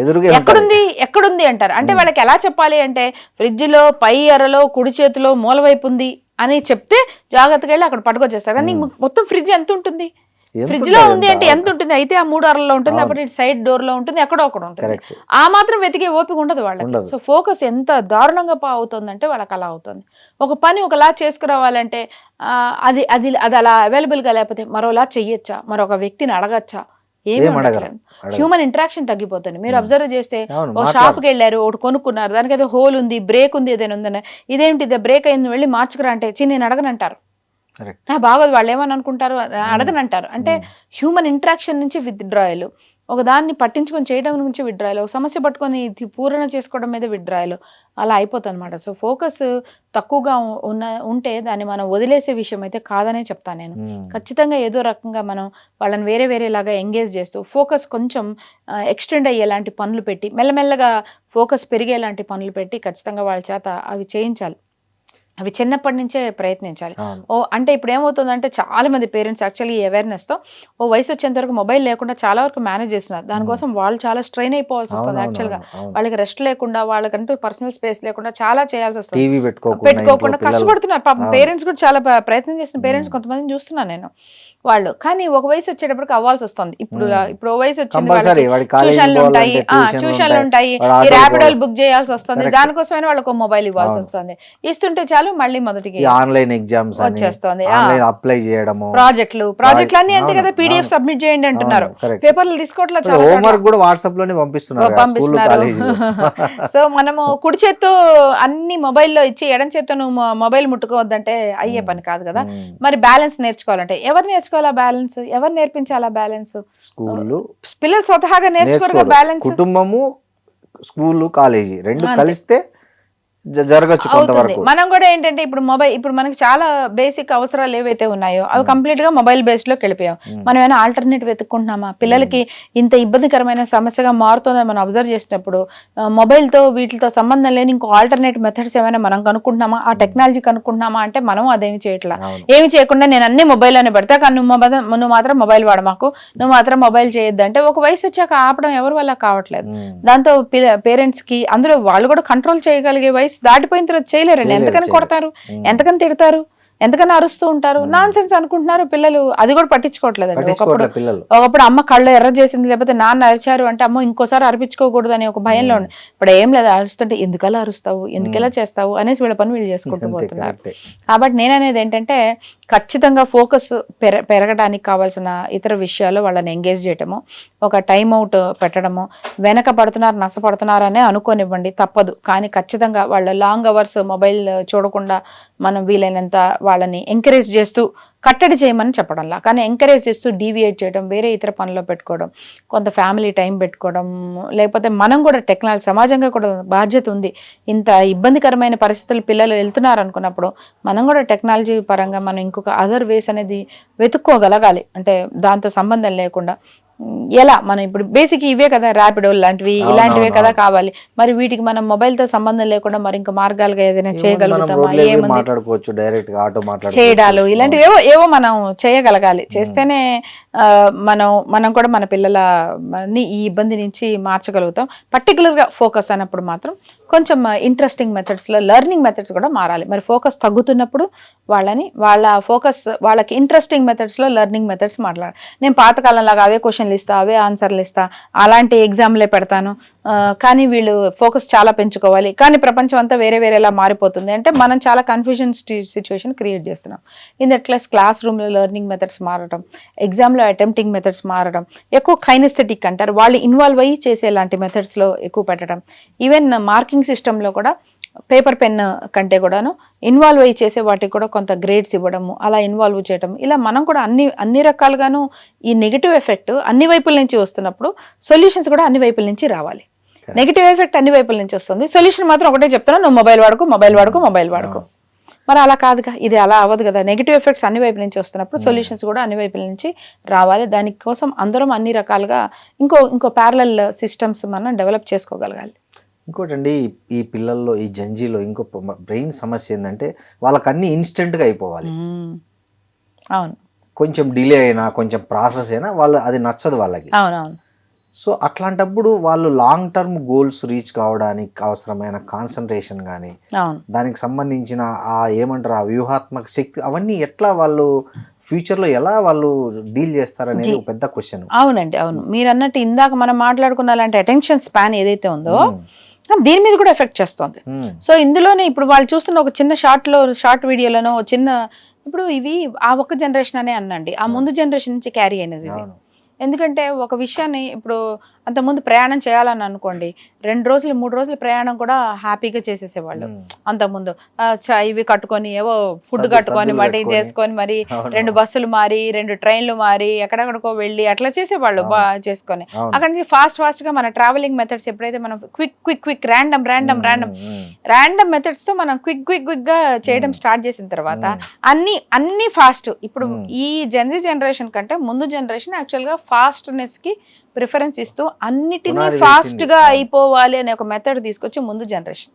ఎక్కడుంది అంటారు. అంటే వాళ్ళకి ఎలా చెప్పాలి అంటే ఫ్రిడ్జ్ లో పై ఎర్రలో కుడి చేతిలో మూలవైపు ఉంది అని చెప్తే జాగ్రత్తగా వెళ్ళి అక్కడ పట్టుకొచ్చేస్తారు. కానీ మొత్తం ఫ్రిడ్జ్ ఎంత ఉంటుంది, ఫ్రిడ్జ్ లో ఉంది అంటే ఎంత ఉంటుంది, అయితే ఆ 3 అరల్లో ఉంటుంది, అప్పుడు సైడ్ డోర్ లో ఉంటుంది, ఎక్కడో ఒకటి ఉంటుంది. ఆ మాత్రం వెతికే ఓపిక ఉండదు వాళ్ళకి. సో ఫోకస్ ఎంత దారుణంగా అవుతుందంటే వాళ్ళకి అలా అవుతుంది. ఒక పని ఒకలా చేసుకురావాలంటే అది అది అది అలా అవైలబుల్ గా లేకపోతే మరోలా చెయ్యొచ్చా, మరొక వ్యక్తిని అడగచ్చా, ఏమీ ఉండట్లేదు. హ్యూమన్ ఇంటరాక్షన్ తగ్గిపోతుంది. మీరు అబ్జర్వ్ చేస్తే ఒక షాప్కి వెళ్ళారు, ఒకటి కొనుక్కున్నారు, దానికి ఏదో హోల్ ఉంది, బ్రేక్ ఉంది, ఏదైనా ఉందని, ఇదేంటి బ్రేక్ అయింది వెళ్ళి మార్చుకురా అంటే నేను అడగనంటారు. బాగోదు, వాళ్ళు ఏమని అనుకుంటారు, అడగనంటారు. అంటే హ్యూమన్ ఇంటరాక్షన్ నుంచి విత్డ్రాయలు, ఒక దాన్ని పట్టించుకొని చేయడం నుంచి విత్డ్రాయలు, ఒక సమస్య పట్టుకొని పూరణ చేసుకోవడం మీద విత్డ్రాయలు, అలా అయిపోతుంది అనమాట. సో ఫోకస్ తక్కువగా ఉంటే దాన్ని మనం వదిలేసే విషయం అయితే కాదనే చెప్తాను నేను. ఖచ్చితంగా ఏదో రకంగా మనం వాళ్ళని వేరేలాగా ఎంగేజ్ చేస్తూ ఫోకస్ కొంచెం ఎక్స్టెండ్ అయ్యేలాంటి పనులు పెట్టి, మెల్లమెల్లగా ఫోకస్ పెరిగేలాంటి పనులు పెట్టి ఖచ్చితంగా వాళ్ళ చేత అవి చేయించాలి. అవి చిన్నప్పటి నుంచే ప్రయత్నించాలి. అంటే ఇప్పుడు ఏమవుతుందంటే చాలా మంది పేరెంట్స్ యాక్చువల్లీ ఈ అవేర్నెస్తో వయసు వచ్చేంత వరకు మొబైల్ లేకుండా చాలా వరకు మేనేజ్ చేస్తున్నారు. దానికోసం వాళ్ళు చాలా స్ట్రెయిన్ అయిపోవాల్సి వస్తుంది. యాక్చువల్గా వాళ్ళకి రెస్ట్ లేకుండా, వాళ్ళకంటూ పర్సనల్ స్పేస్ లేకుండా చాలా చేయాల్సి వస్తుంది. పెట్టుకోకుండా కష్టపడుతున్నారు పాపం. పేరెంట్స్ కూడా చాలా ప్రయత్నం చేసిన పేరెంట్స్ కొంతమందిని చూస్తున్నాను నేను. వాళ్ళు కానీ ఒక వయసు వచ్చేటప్పటికి అవ్వాల్సి వస్తుంది. ఇప్పుడు వయసు వచ్చింది, ట్యూషన్లు ఉంటాయి, ఈ ర్యాపిడోలు బుక్ చేయాల్సి వస్తుంది, దానికోసమైనా వాళ్ళకు మొబైల్ ఇవ్వాల్సి వస్తుంది. ఇస్తుంటే చాలు మళ్ళీ మొదటికి ఆన్లైన్ ఎగ్జామ్స్ వచ్చేస్తుంది, అప్లై చేయడం, ప్రాజెక్టులు అన్ని అంతే కదా, PDF సబ్మిట్ చేయండి అంటున్నారు, పేపర్లు తీసుకోవట్లేదు, చాలా హోంవర్క్ కూడా వాట్సాప్ లోనే పంపిస్తున్నారు. సో మనము కుడి చేత్తో అన్ని మొబైల్లో ఇచ్చి ఎడం చేత్తో నువ్వు మొబైల్ ముట్టుకోవద్దంటే అయ్యే పని కాదు కదా. మరి బ్యాలెన్స్ నేర్చుకోవాలంటే ఎవరు నేర్చుకోవాలా బ్యాలెన్స్, ఎవరు నేర్పించాలా బ్యాలెన్స్? స్కూల్ పిల్లలు స్వతహాగా నేర్చుకోరు బ్యాలెన్స్. కుటుంబము, స్కూల్, కాలేజీ రెండు కలిస్తే జరగచ్చు అవుతుంది. కొంతవరకు. మనం కూడా ఏంటంటే ఇప్పుడు మొబైల్, ఇప్పుడు మనకి చాలా బేసిక్ అవసరాలు ఏవైతే ఉన్నాయో అవి కంప్లీట్ గా మొబైల్ బేస్డ్ లోకి వెళ్ళిపోయాం. మనం ఏమైనా ఆల్టర్నేట్ వెతుక్కుంటున్నామా? పిల్లలకి ఇంత ఇబ్బందికరమైన సమస్యగా మారుతుందని మనం అబ్జర్వ్ చేసినప్పుడు మొబైల్ తో వీటితో సంబంధం లేని ఇంకో ఆల్టర్నేట్ మెథడ్స్ ఏమైనా మనం కనుక్కుంటున్నామా? ఆ టెక్నాలజీ కనుక్కుంటున్నామా అంటే మనం అదేమి చేయట్లా. ఏమి చేయకుండా నేను అన్ని మొబైల్లోనే పెడతా, కానీ నువ్వు మాత్రం మొబైల్ వాడమాకు, నువ్వు మాత్రం మొబైల్ చేయొద్దు అంటే ఒక వయసు వచ్చాక ఆపడం ఎవరి వల్ల కావట్లేదు. దాంతో పేరెంట్స్ కి అందులో వాళ్ళు కూడా కంట్రోల్ చేయగలిగే వయసు దాటిపోయిన తర్వాత చేయలేరండి. ఎంతకని కొడతారు, ఎంతకని తిడతారు, ఎంతకన్నా అరుస్తూ ఉంటారు, నాన్ సెన్స్ అనుకుంటున్నారు పిల్లలు. అది కూడా పట్టించుకోవట్లేదండి. ఒకప్పుడు అమ్మ కళ్ళు ఎర్ర చేసింది, లేకపోతే నాన్న అరిచారు అంటే అమ్మో ఇంకోసారి అరిపించుకోకూడదు అని ఒక భయంలో ఉండి, ఇప్పుడు ఏం లేదు, అరుస్తుంటే ఎందుకలా అరుస్తావు, ఎందుకలా చేస్తావు అనేసి వీళ్ళ పని వీళ్ళు చేసుకుంటూ పోతున్నారు. కాబట్టి నేననేది ఏంటంటే ఖచ్చితంగా ఫోకస్ పెరగడానికి కావాల్సిన ఇతర విషయాలు వాళ్ళని ఎంగేజ్ చేయటము, ఒక టైం అవుట్ పెట్టడము, వెనక పడుతున్నారు నష్టపడుతున్నారు అనే అనుకోనివ్వండి, తప్పదు. కానీ ఖచ్చితంగా వాళ్ళ లాంగ్ అవర్స్ మొబైల్ చూడకుండా మనం వీలైనంత వాళ్ళని ఎంకరేజ్ చేస్తూ, కట్టడి చేయమని చెప్పడంలా, కానీ ఎంకరేజ్ చేస్తూ డీవియేట్ చేయడం, వేరే ఇతర పనిలో పెట్టుకోవడం, కొంత ఫ్యామిలీ టైం పెట్టుకోవడం, లేకపోతే మనం కూడా టెక్నాలజీ సమాజంగా కూడా బాధ్యత ఉంది. ఇంత ఇబ్బందికరమైన పరిస్థితులు పిల్లలు వెళ్తున్నారు అనుకున్నప్పుడు మనం కూడా టెక్నాలజీ పరంగా మనం ఇంకొక అదర్ వేస్ అనేది వెతుక్కోగలగాలి. అంటే దాంతో సంబంధం లేకుండా ఎలా మనం ఇప్పుడు బేసిక్ ఇవే కదా, ర్యాపిడో లాంటివి ఇలాంటివే కదా కావాలి. మరి వీటికి మనం మొబైల్ తో సంబంధం లేకుండా మరి ఇంకా మార్గాలుగా ఏదైనా చేయగలుగుతామా? మాట్లాడుకోవచ్చు, డైరెక్ట్ గా ఆటో చేయడాలు ఇలాంటివి ఏవో మనం చేయగలగాలి. చేస్తేనే మనం కూడా మన పిల్లలని ఈ ఇబ్బంది నుంచి మార్చగలుగుతాం. పర్టికులర్ గా ఫోకస్ అన్నప్పుడు మాత్రం కొంచెం ఇంట్రెస్టింగ్ మెథడ్స్లో లెర్నింగ్ మెథడ్స్ కూడా మారాలి. మరి ఫోకస్ తగ్గుతున్నప్పుడు వాళ్ళకి ఇంట్రెస్టింగ్ మెథడ్స్లో లెర్నింగ్ మెథడ్స్ మాట్లాడాలి. నేను పాతకాలంలాగా అవే క్వశ్చన్లు ఇస్తా, అవే ఆన్సర్లు ఇస్తా, అలాంటి ఎగ్జామ్లే పెడతాను, కానీ వీళ్ళు ఫోకస్ చాలా పెంచుకోవాలి, కానీ ప్రపంచం అంతా వేరేలా మారిపోతుంది అంటే మనం చాలా కన్ఫ్యూజన్ సిచ్యువేషన్ క్రియేట్ చేస్తున్నాం. ఇన్ దట్ క్లాస్ రూమ్లో లెర్నింగ్ మెథడ్స్ మారడం, ఎగ్జామ్లో అటెంప్టింగ్ మెథడ్స్ మారడం, ఎక్కువ కైనెస్థెటిక్ అంటారు, వాళ్ళు ఇన్వాల్వ్ అయ్యి చేసేలాంటి మెథడ్స్లో ఎక్కువ పెట్టడం, ఈవెన్ మార్కింగ్ సిస్టంలో కూడా పేపర్ పెన్ కంటే కూడాను ఇన్వాల్వ్ అయ్యి చేసే వాటికి కూడా కొంత గ్రేడ్స్ ఇవ్వడము, అలా ఇన్వాల్వ్ చేయడం, ఇలా మనం కూడా అన్ని రకాలుగాను ఈ నెగిటివ్ ఎఫెక్ట్ అన్ని వైపుల నుంచి వస్తున్నప్పుడు సొల్యూషన్స్ కూడా అన్ని వైపుల నుంచి రావాలి. నెగిటివ్ ఎఫెక్ట్ అన్ని వైపుల నుంచి వస్తుంది, సొల్యూషన్ మాత్రం ఒకటే చెప్తున్నా, నువ్వు మొబైల్ వాడుకో. మరి అలా కాదుగా, ఇది అలా అవ్వదు కదా. నెగిటివ్ ఎఫెక్ట్స్ అన్ని వైపుల నుంచి వస్తున్నప్పుడు సొల్యూషన్స్ కూడా అన్ని వైపుల నుంచి రావాలి. దానికోసం అందరం అన్ని రకాలుగా ఇంకో ప్యారలల్ సిస్టమ్స్ మనం డెవలప్ చేసుకోగలగాలి. ఇంకోటి అండి, ఈ పిల్లల్లో ఈ జంజీలో ఇంకో బ్రెయిన్ సమస్య ఏంటంటే వాళ్ళకి అన్ని ఇన్స్టెంట్గా అయిపోవాలి. అవును, కొంచెం డిలే అయినా కొంచెం ప్రాసెస్ అయినా అది నచ్చదు వాళ్ళకి. అవునవును. సో అట్లాంటప్పుడు వాళ్ళు లాంగ్ టర్మ్ గోల్స్ రీచ్ కావడానికి అవసరమైన కాన్సన్ట్రేషన్ కానీ, దానికి సంబంధించిన ఏమంటారు ఆ వ్యూహాత్మక శక్తి, అవన్నీ ఎట్లా వాళ్ళు ఫ్యూచర్లో ఎలా వాళ్ళు డీల్ చేస్తారనేది ఒక పెద్ద క్వశ్చన్. అవునండి, అవును. మీరు అన్నట్టు ఇందాక మనం మాట్లాడుకున్న అలాంటి అటెన్షన్ స్పాన్ ఏదైతే ఉందో దీని మీద కూడా ఎఫెక్ట్ చేస్తుంది. సో ఇందులోనే ఇప్పుడు వాళ్ళు చూస్తున్న ఒక చిన్న షార్ట్ వీడియోలోనో చిన్న, ఇప్పుడు ఇవి ఆ ఒక్క జనరేషన్ అనే అనండి, ఆ ముందు జనరేషన్ నుంచి క్యారీ అయినది. ఎందుకంటే ఒక విషయాన్ని ఇప్పుడు అంతకుముందు ప్రయాణం చేయాలని అనుకోండి, 2 రోజులు 3 రోజుల ప్రయాణం కూడా హ్యాపీగా చేసేసేవాళ్ళు. అంతకుముందు ఇవి కట్టుకొని ఏవో ఫుడ్ కట్టుకొని మరి చేసుకొని మరి 2 బస్సులు మారి 2 ట్రైన్లు మారి ఎక్కడెక్కడికో వెళ్ళి అట్లా చేసేవాళ్ళు చేసుకొని. అక్కడ నుంచి ఫాస్ట్ గా మన ట్రావెలింగ్ మెథడ్స్ ఎప్పుడైతే మనం క్విక్ ర్యాండమ్ మెథడ్స్ తో మనం క్విక్ గా చేయడం స్టార్ట్ చేసిన తర్వాత అన్ని ఫాస్ట్. ఇప్పుడు ఈ జనరేషన్ కంటే ముందు జనరేషన్ యాక్చువల్ గా ఫాస్ట్నెస్ కి ప్రిఫరెన్స్ ఇస్తూ అన్నిటినీ ఫాస్ట్ గా అయిపోవాలి అనే ఒక మెథడ్ తీసుకొచ్చి ముందు జనరేషన్,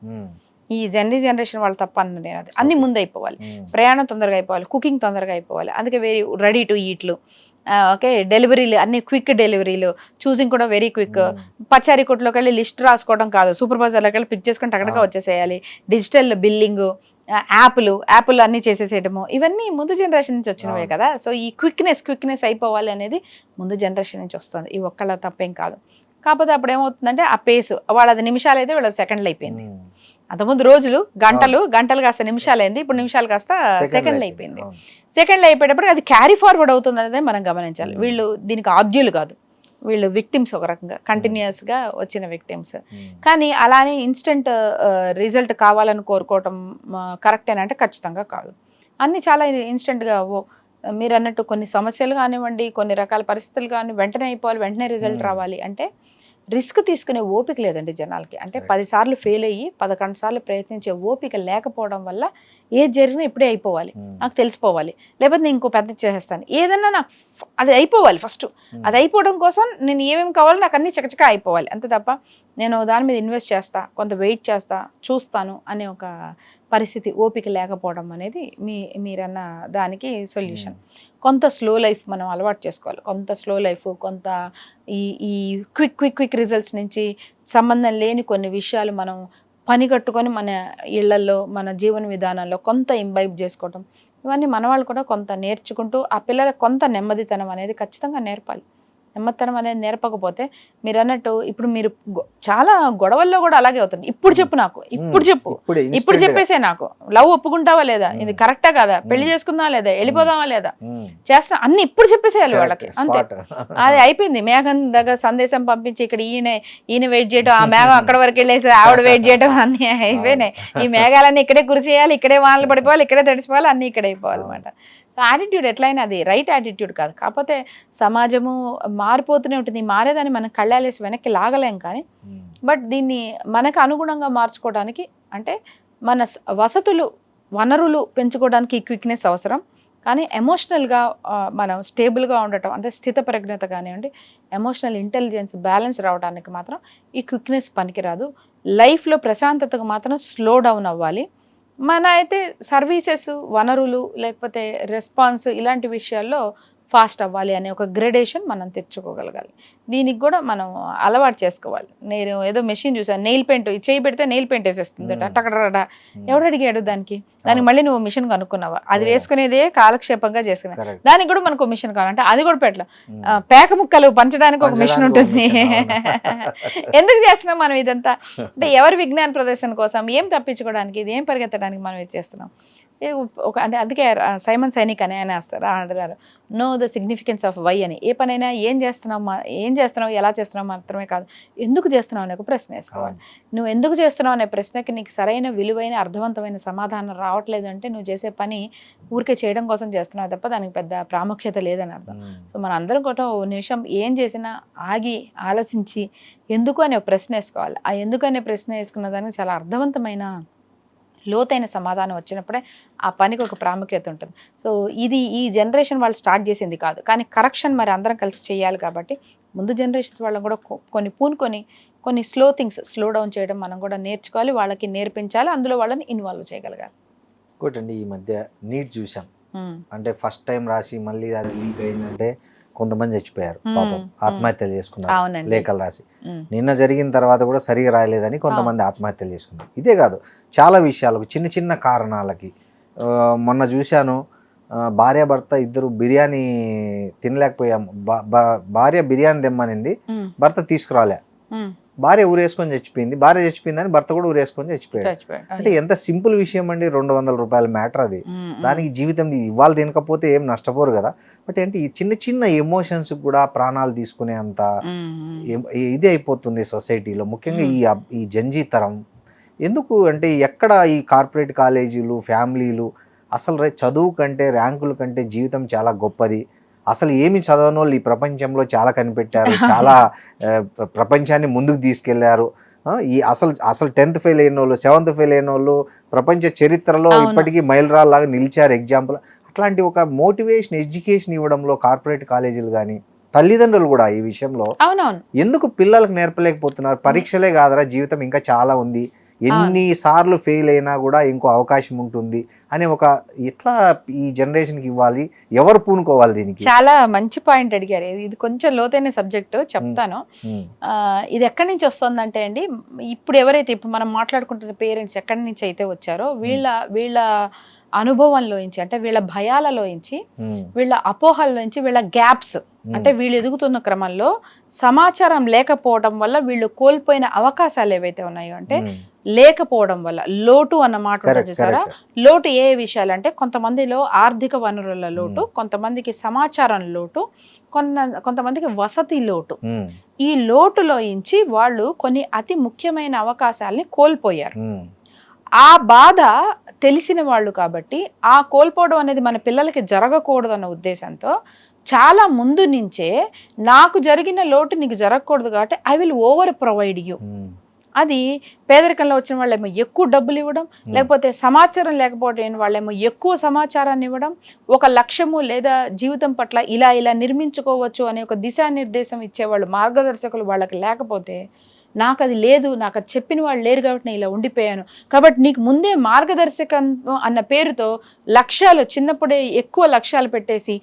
ఈ జనరేషన్ వాళ్ళు తప్ప నేను అది అన్ని ముందు అయిపోవాలి, ప్రయాణం తొందరగా అయిపోవాలి, కుకింగ్ తొందరగా అయిపోవాలి, అందుకే వెరీ రెడీ టు ఈట్లు, ఓకే, డెలివరీలు అన్ని క్విక్ డెలివరీలు, చూసింగ్ కూడా వెరీ క్విక్, పచారీ కొట్లోకి వెళ్ళి లిస్ట్ రాసుకోవడం కాదు, సూపర్ బజార్లోకి వెళ్ళి పిక్ చేసుకుని అక్కడిగా వచ్చేసేయాలి, డిజిటల్ బిల్లింగ్, యాప్లు అన్ని చేసేసేయడము, ఇవన్నీ ముందు జనరేషన్ నుంచి వచ్చినవే కదా. సో ఈ క్విక్నెస్ అయిపోవాలి అనేది ముందు జనరేషన్ నుంచి వస్తుంది, ఈ ఒక్కళ్ళ తప్పేం కాదు. కాకపోతే అప్పుడు ఏమవుతుందంటే ఆ పేసు వాళ్ళది నిమిషాలు అయితే వీళ్ళ సెకండ్లు అయిపోయింది. అంతకుముందు రోజులు గంటలు కాస్త నిమిషాలు అయింది, ఇప్పుడు నిమిషాలు కాస్త సెకండ్లు అయిపోయింది. సెకండ్లు అయిపోయేటప్పుడు అది క్యారీ ఫార్వర్డ్ అవుతుంది అనేది మనం గమనించాలి. వీళ్ళు దీనికి ఆద్యులు కాదు, వీళ్ళు విక్టిమ్స్, ఒక రకంగా కంటిన్యూస్గా వచ్చిన విక్టిమ్స్. కానీ అలానే ఇన్స్టెంట్ రిజల్ట్ కావాలని కోరుకోవటం కరెక్టేనంటే ఖచ్చితంగా కాదు. అన్నీ చాలా ఇన్స్టెంట్గా మీరు అన్నట్టు కొన్ని సమస్యలు కానివ్వండి, కొన్ని రకాల పరిస్థితులు కానీ వెంటనే అయిపోవాలి, వెంటనే రిజల్ట్ రావాలి అంటే రిస్క్ తీసుకునే ఓపిక లేదండి జనాలకి. అంటే 10 సార్లు ఫెయిల్ అయ్యి 11 సార్లు ప్రయత్నించే ఓపిక లేకపోవడం వల్ల ఏది జరిగినా ఇప్పుడే అయిపోవాలి, నాకు తెలిసిపోవాలి, లేకపోతే నేను ఇంకో పెద్ద చేసేస్తాను, ఏదన్నా నాకు అది అయిపోవాలి ఫస్ట్. అది అయిపోవడం కోసం నేను ఏమేమి కావాలో నాకు అన్నీ చకచకా అయిపోవాలి, అంతే తప్ప నేను దాని మీద ఇన్వెస్ట్ చేస్తా, కొంత వెయిట్ చేస్తా, చూస్తాను అనే ఒక పరిస్థితి, ఓపిక లేకపోవడం అనేది మీరన్న దానికి సొల్యూషన్. కొంత స్లో లైఫ్ మనం అలవాటు చేసుకోవాలి. కొంత స్లో లైఫ్, కొంత ఈ క్విక్ రిజల్ట్స్ నుంచి సంబంధం లేని కొన్ని విషయాలు మనం పని కట్టుకొని మన ఇళ్లలో మన జీవన విధానంలో కొంత ఇంబైబ్ చేసుకోవటం, ఇవన్నీ మన వాళ్ళు కూడా కొంత నేర్చుకుంటూ ఆ పిల్లలకు కొంత నెమ్మదితనం అనేది ఖచ్చితంగా నేర్పాలి. నెమ్మదితనం అనేది నేర్పకపోతే మీరు అన్నట్టు ఇప్పుడు మీరు చాలా గొడవల్లో కూడా అలాగే అవుతుంది. ఇప్పుడు చెప్పు నాకు, ఇప్పుడు చెప్పు, ఇప్పుడు చెప్పేసే నాకు, లవ్ ఒప్పుకుంటావా లేదా, ఇది కరెక్టా కాదా, పెళ్లి చేసుకుందామా లేదా, వెళ్ళిపోదామా లేదా, చేస్తా అన్ని ఇప్పుడు చెప్పేసేయాలి వాళ్ళకి, అంతే. అది అయిపోయింది. మేఘం దగ్గర సందేశం పంపించి ఇక్కడ ఈయన వెయిట్ చేయడం, ఆ మేఘం అక్కడ వరకు వెళ్ళేసి ఆవిడ వెయిట్ చేయడం, అన్ని అయిపోయినాయి. ఈ మేఘాలన్నీ ఇక్కడే కురిసేయాలి, ఇక్కడే వానలు పడిపోవాలి, ఇక్కడే తడిసిపోవాలి, అన్ని ఇక్కడే అయిపోవాలి అనమాట. సో యాటిట్యూడ్ ఎట్లయినా అది రైట్ యాటిట్యూడ్ కాదు. కాకపోతే సమాజము మారిపోతూనే ఉంటుంది. మారేదాన్ని మనం కళ్ళాలేసి వెనక్కి లాగలేం, కానీ బట్ దీన్ని మనకు అనుగుణంగా మార్చుకోవడానికి అంటే మన వసతులు వనరులు పెంచుకోవడానికి క్విక్నెస్ అవసరం, కానీ ఎమోషనల్గా మనం స్టేబుల్గా ఉండటం అంటే స్థిత ప్రజ్ఞత కానివ్వండి, ఎమోషనల్ ఇంటెలిజెన్స్ బ్యాలెన్స్ రావడానికి మాత్రం ఈ క్విక్నెస్ పనికిరాదు. లైఫ్లో ప్రశాంతతకు మాత్రం స్లో డౌన్ అవ్వాలి. మన అయితే సర్వీసెస్, వనరులు, లేకపోతే రెస్పాన్స్ ఇలాంటి విషయాల్లో ఫాస్ట్ అవ్వాలి అనే ఒక గ్రెడేషన్ మనం తెచ్చుకోగలగాలి. దీనికి కూడా మనం అలవాటు చేసుకోవాలి. నేను ఏదో మెషిన్ చూసాను, నెయిల్ పెయింట్ చేయి పెడితే నెయిల్ పెయింట్ వేసేస్తుంది టకటకట, ఎవడు అడిగాడు దానికి మళ్ళీ నువ్వు మిషన్ కనుక్కున్నావా, అది వేసుకునేదే కాలక్షేపంగా చేసుకున్నా, దానికి కూడా మనకు మిషన్ కావాలంటే అది కూడా పెట్టలే, పేక ముక్కలు పంచడానికి ఒక మిషన్ ఉంటుంది. ఎందుకు చేస్తున్నాం మనం ఇదంతా అంటే ఎవరి విజ్ఞాన ప్రదర్శన కోసం, ఏం తప్పించుకోవడానికి, ఇది ఏం పరిగెత్తడానికి మనం ఇది చేస్తున్నాం. ఒక అంటే అందుకే సైమన్ సైనిక్ అని ఆయన అంటారు, know the significance of why అని. ఏ పనైనా ఏం చేస్తున్నావు ఎలా చేస్తున్నావు మాత్రమే కాదు, ఎందుకు చేస్తున్నావు అనే ఒక ప్రశ్న వేసుకోవాలి. నువ్వు ఎందుకు చేస్తున్నావు అనే ప్రశ్నకి నీకు సరైన విలువైన అర్థవంతమైన సమాధానం రావట్లేదు అంటే నువ్వు చేసే పని ఊరికే చేయడం కోసం చేస్తున్నావు తప్ప దానికి పెద్ద ప్రాముఖ్యత లేదని అర్థం. సో మన అందరం కూడా ఓ నిమిషం ఏం చేసినా ఆగి ఆలోచించి ఎందుకు అనే ఒక ప్రశ్న వేసుకోవాలి. ఆ ఎందుకు అనే ప్రశ్న వేసుకున్న దానికి చాలా అర్థవంతమైన లోతైన సమాధానం వచ్చినప్పుడే ఆ పనికి ఒక ప్రాముఖ్యత ఉంటుంది. సో ఇది ఈ జనరేషన్ వాళ్ళు స్టార్ట్ చేసింది కాదు, కానీ కరెక్షన్ మరి అందరం కలిసి చేయాలి. కాబట్టి ముందు జనరేషన్స్ వాళ్ళని కూడా కొన్ని స్లో థింగ్స్ స్లో డౌన్ చేయడం మనం కూడా నేర్చుకోవాలి, వాళ్ళకి నేర్పించాలి, అందులో వాళ్ళని ఇన్వాల్వ్ చేయగలగాలి. ఇంకోటండి, ఈ మధ్య నీట్ చూసాం, అంటే ఫస్ట్ టైం రాసి మళ్ళీ అది లీక్ అయిందంటే కొంతమంది చచ్చిపోయారు, పాపం ఆత్మహత్యలు చేసుకున్నారు లేఖలు రాసి. నిన్న జరిగిన తర్వాత కూడా సరిగా రాయలేదని కొంతమంది ఆత్మహత్యలు చేసుకున్నారు. ఇదే కాదు, చాలా విషయాలకు చిన్న చిన్న కారణాలకి. మొన్న చూశాను, భార్యాభర్త ఇద్దరు బిర్యానీ తినలేకపోయాము, భార్య బిర్యానీ తెమ్మనింది, భర్త తీసుకురాలే, భార్య ఊరేసుకొని చచ్చిపోయింది, భార్య చచ్చిపోయిందని భర్త కూడా ఊరేసుకొని చచ్చిపోయాడు. అంటే ఎంత సింపుల్ విషయం అండి, 200 రూపాయల మ్యాటర్ అది. దానికి జీవితం ఇవాళ తినకపోతే ఏం నష్టపోరు కదా. బట్ ఏంటి ఈ చిన్న చిన్న ఎమోషన్స్ కూడా ప్రాణాలు తీసుకునే అంత ఇది అయిపోతుంది సొసైటీలో, ముఖ్యంగా ఈ జంజీ తరం. ఎందుకు అంటే ఎక్కడ ఈ కార్పొరేట్ కాలేజీలు, ఫ్యామిలీలు, అసలు చదువు కంటే ర్యాంకుల కంటే జీవితం చాలా గొప్పది, అసలు ఏమి చదవని వాళ్ళు ఈ ప్రపంచంలో చాలా కనిపెట్టారు, చాలా ప్రపంచాన్ని ముందుకు తీసుకెళ్లారు. ఈ అసలు 10th ఫెయిల్ అయిన వాళ్ళు, 7th ఫెయిల్ అయిన వాళ్ళు ప్రపంచ చరిత్రలో ఇప్పటికీ మైలురాళ్ళలాగా నిలిచారు ఎగ్జాంపుల్. అట్లాంటి ఒక మోటివేషన్ ఎడ్యుకేషన్ ఇవ్వడంలో కార్పొరేట్ కాలేజీలు కానీ తల్లిదండ్రులు కూడా ఈ విషయంలో ఎందుకు పిల్లలకు నేర్పలేకపోతున్నారు? పరీక్షలే కాదరా, జీవితం ఇంకా చాలా ఉంది, ఎన్నిసార్లు ఫెయిల్ అయినా కూడా ఇంకో అవకాశం ఉంటుంది అని ఒక ఎట్లా ఈ జనరేషన్కి ఇవ్వాలి, ఎవరు పూనుకోవాలి దీనికి? చాలా మంచి పాయింట్ అడిగారు. ఇది కొంచెం లోతైన సబ్జెక్టు, చెప్తాను. ఇది ఎక్కడి నుంచి వస్తుందంటే అండి, ఇప్పుడు ఎవరైతే ఇప్పుడు మనం మాట్లాడుకుంటున్న పేరెంట్స్ ఎక్కడి నుంచి అయితే వచ్చారో వీళ్ళ అనుభవంలోంచి, అంటే వీళ్ళ భయాలలోంచి, వీళ్ళ అపోహల్లోంచి, వీళ్ళ గ్యాప్స్, అంటే వీళ్ళు ఎదుగుతున్న క్రమంలో సమాచారం లేకపోవడం వల్ల వీళ్ళు కోల్పోయిన అవకాశాలు ఏవైతే ఉన్నాయో, అంటే లేకపోవడం వల్ల లోటు అన్న మాట ఉంటుంది చూసారా. లోటు ఏ విషయాలు అంటే కొంతమందిలో ఆర్థిక వనరుల లోటు, కొంతమందికి సమాచారం లోటు, కొంతమందికి వసతి లోటు. ఈ లోటులోంచి వాళ్ళు కొన్ని అతి ముఖ్యమైన అవకాశాలని కోల్పోయారు. ఆ బాధ తెలిసిన వాళ్ళు కాబట్టి ఆ కోల్పోవడం అనేది మన పిల్లలకి జరగకూడదు అన్న ఉద్దేశంతో చాలా ముందు నుంచే నాకు జరిగిన లోటు నీకు జరగకూడదు కాబట్టి I will over provide you. అది పేదరికంలో వచ్చిన వాళ్ళేమో ఎక్కువ డబ్బులు ఇవ్వడం, లేకపోతే సమాచారం లేకపోవడం వాళ్ళేమో ఎక్కువ సమాచారాన్ని ఇవ్వడం, ఒక లక్ష్యము లేదా జీవితం పట్ల ఇలా ఇలా నిర్మించుకోవచ్చు అనే ఒక దిశానిర్దేశం ఇచ్చేవాళ్ళు మార్గదర్శకులు వాళ్ళకి లేకపోతే, నాకు అది లేదు, నాకు అది చెప్పిన వాళ్ళు లేరు కాబట్టి నేను ఇలా ఉండిపోయాను. కాబట్టి నీకు ముందే మార్గదర్శకం అన్న పేరుతో లక్ష్యాలు చిన్నప్పుడే ఎక్కువ లక్ష్యాలు పెట్టేసి